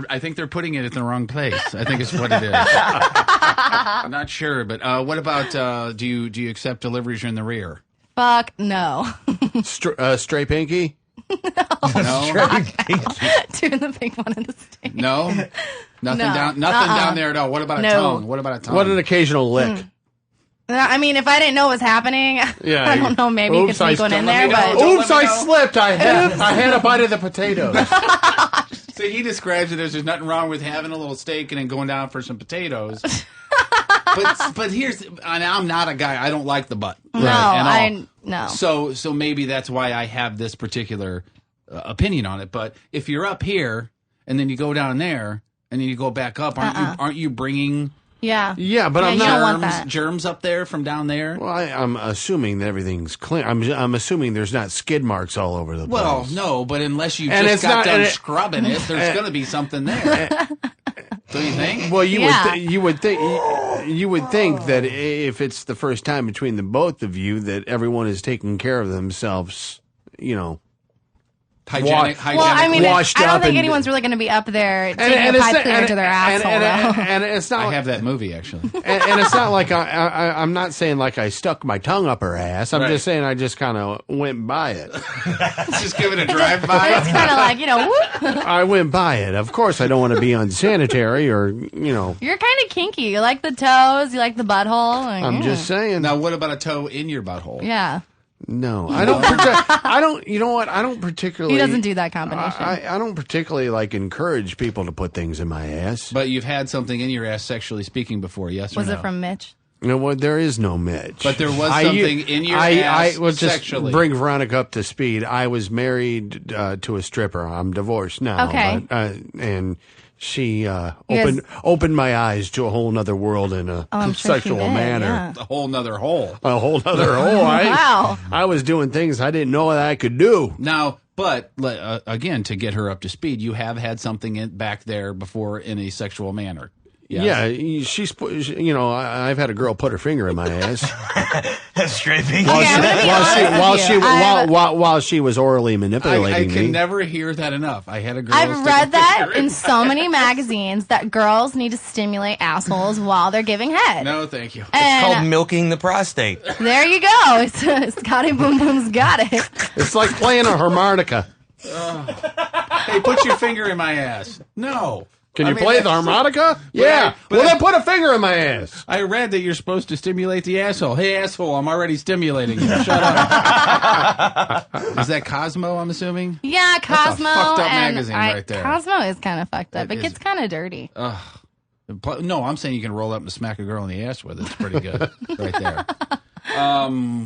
I think they're putting it in the wrong place. I think it's what it is. I'm not sure, but what about do you accept deliveries in the rear? Fuck no. Stray pinky. No, Doing the big one in the state. no, nothing No. down there at all. What about a No. tongue? What about a tongue? What an occasional lick. I mean, if I didn't know what was happening, Yeah, I don't know. Maybe you could sneak one in there, but Oops, I slipped. I had a bite of the potatoes. See, he describes it as there's nothing wrong with having a little steak and then going down for some potatoes. but here's, and I'm not a guy. I don't like the butt. no. So maybe that's why I have this particular opinion on it. But if you're up here and then you go down there and then you go back up, aren't you bringing Yeah. Yeah, but I'm you don't want not. that. germs up there from down there? Well, I'm assuming that everything's clean. I'm assuming there's not skid marks all over the place. Well, no, but unless you And just it's got not- done and it- scrubbing it, there's going to be something there. Don't you think? Well, Yeah. you would think that if it's the first time between the both of you that everyone is taking care of themselves, you know. Hygienic. Well, I mean, washed I don't up think and- anyone's really going to be up there taking and a it's pipe not- cleaner to their asshole. though. and it's not. I like, have that movie actually. and it's not like I'm not saying like I stuck my tongue up her ass. I'm Right. just saying I just kind of went by it. Just give it a drive-by. It's kind of like, whoop. I went by it. Of course, I don't want to be unsanitary or you know. You're kind of kinky. You like the toes. You like the butthole. Like, I'm just saying. Now, what about a toe in your butthole? Yeah. No, I don't. I don't. You know what? I don't particularly. He doesn't do that combination. I don't particularly like encourage people to put things in my ass. But you've had something in your ass, sexually speaking, before, yes or Was no? it from Mitch? You know what? There is no Mitch. But there was something in your ass I will just sexually. bring Veronica up to speed. I was married to a stripper. I'm divorced now. Okay. But, and she opened my eyes to a whole nother world in a I'm sure sexual she did, manner. yeah. A whole nother hole. A whole nother hole. Wow. I was doing things I didn't know that I could do. Now, but again, to get her up to speed, you have had something back there before in a sexual manner. Yes. Yeah, you know, I've had a girl put her finger in my ass That's great. while she was orally manipulating I can me. never hear that enough. I had a girl. I've read that in so many magazines that girls need to stimulate assholes while they're giving head. No, thank you. And It's called milking the prostate. there you go. Scotty Boom Boom's got it. It's like playing a harmonica. Hey, put your finger in my ass. No. Can you I mean, play the that's- harmonica? But Yeah. but Well, then put a finger in my ass. I read that you're supposed to stimulate the asshole. Hey, asshole, I'm already stimulating you. Shut up. Is that Cosmo, I'm assuming? Yeah, Cosmo. That's a fucked up and magazine right there. Cosmo is kind of fucked up. It It gets kind of dirty. No, I'm saying you can roll up and smack a girl in the ass with it. It's pretty good right there.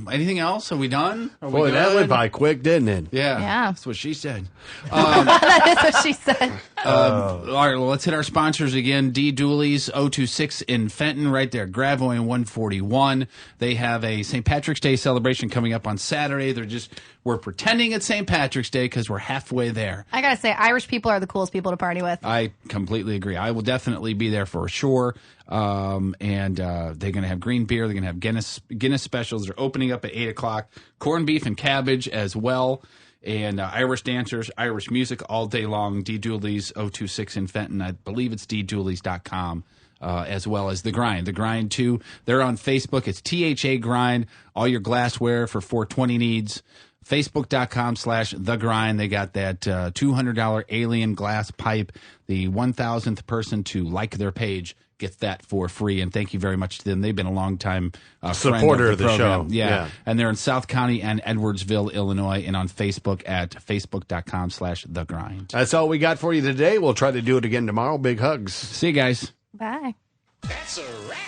Anything else? Are we done? Are we Boy, that good? went by quick, didn't it? Yeah. Yeah. That's what she said. That is what she said. All right, well, let's hit our sponsors again. D. Dooley's 026 in Fenton, right there. Gravois and 141. They have a St. Patrick's Day celebration coming up on Saturday. We're pretending it's St. Patrick's Day because we're halfway there. I gotta say, Irish people are the coolest people to party with. I completely agree. I will definitely be there for sure. And they're going to have green beer. They're going to have Guinness specials. They're opening up at 8 o'clock. Corned beef and cabbage as well. And Irish dancers, Irish music all day long. D. Dooley's 026 in Fenton. I believe it's ddoolies.com. As well as The Grind. The Grind, too. They're on Facebook. It's THA Grind. All your glassware for 420 needs. Facebook.com/The Grind. They got that $200 alien glass pipe. The 1,000th person to like their page gets that for free. And thank you very much to them. They've been a long time supporter of the program. show. Yeah. And they're in South County and Edwardsville, Illinois, and on Facebook at Facebook.com/The Grind. That's all we got for you today. We'll try to do it again tomorrow. Big hugs. See you guys. Bye. That's a wrap.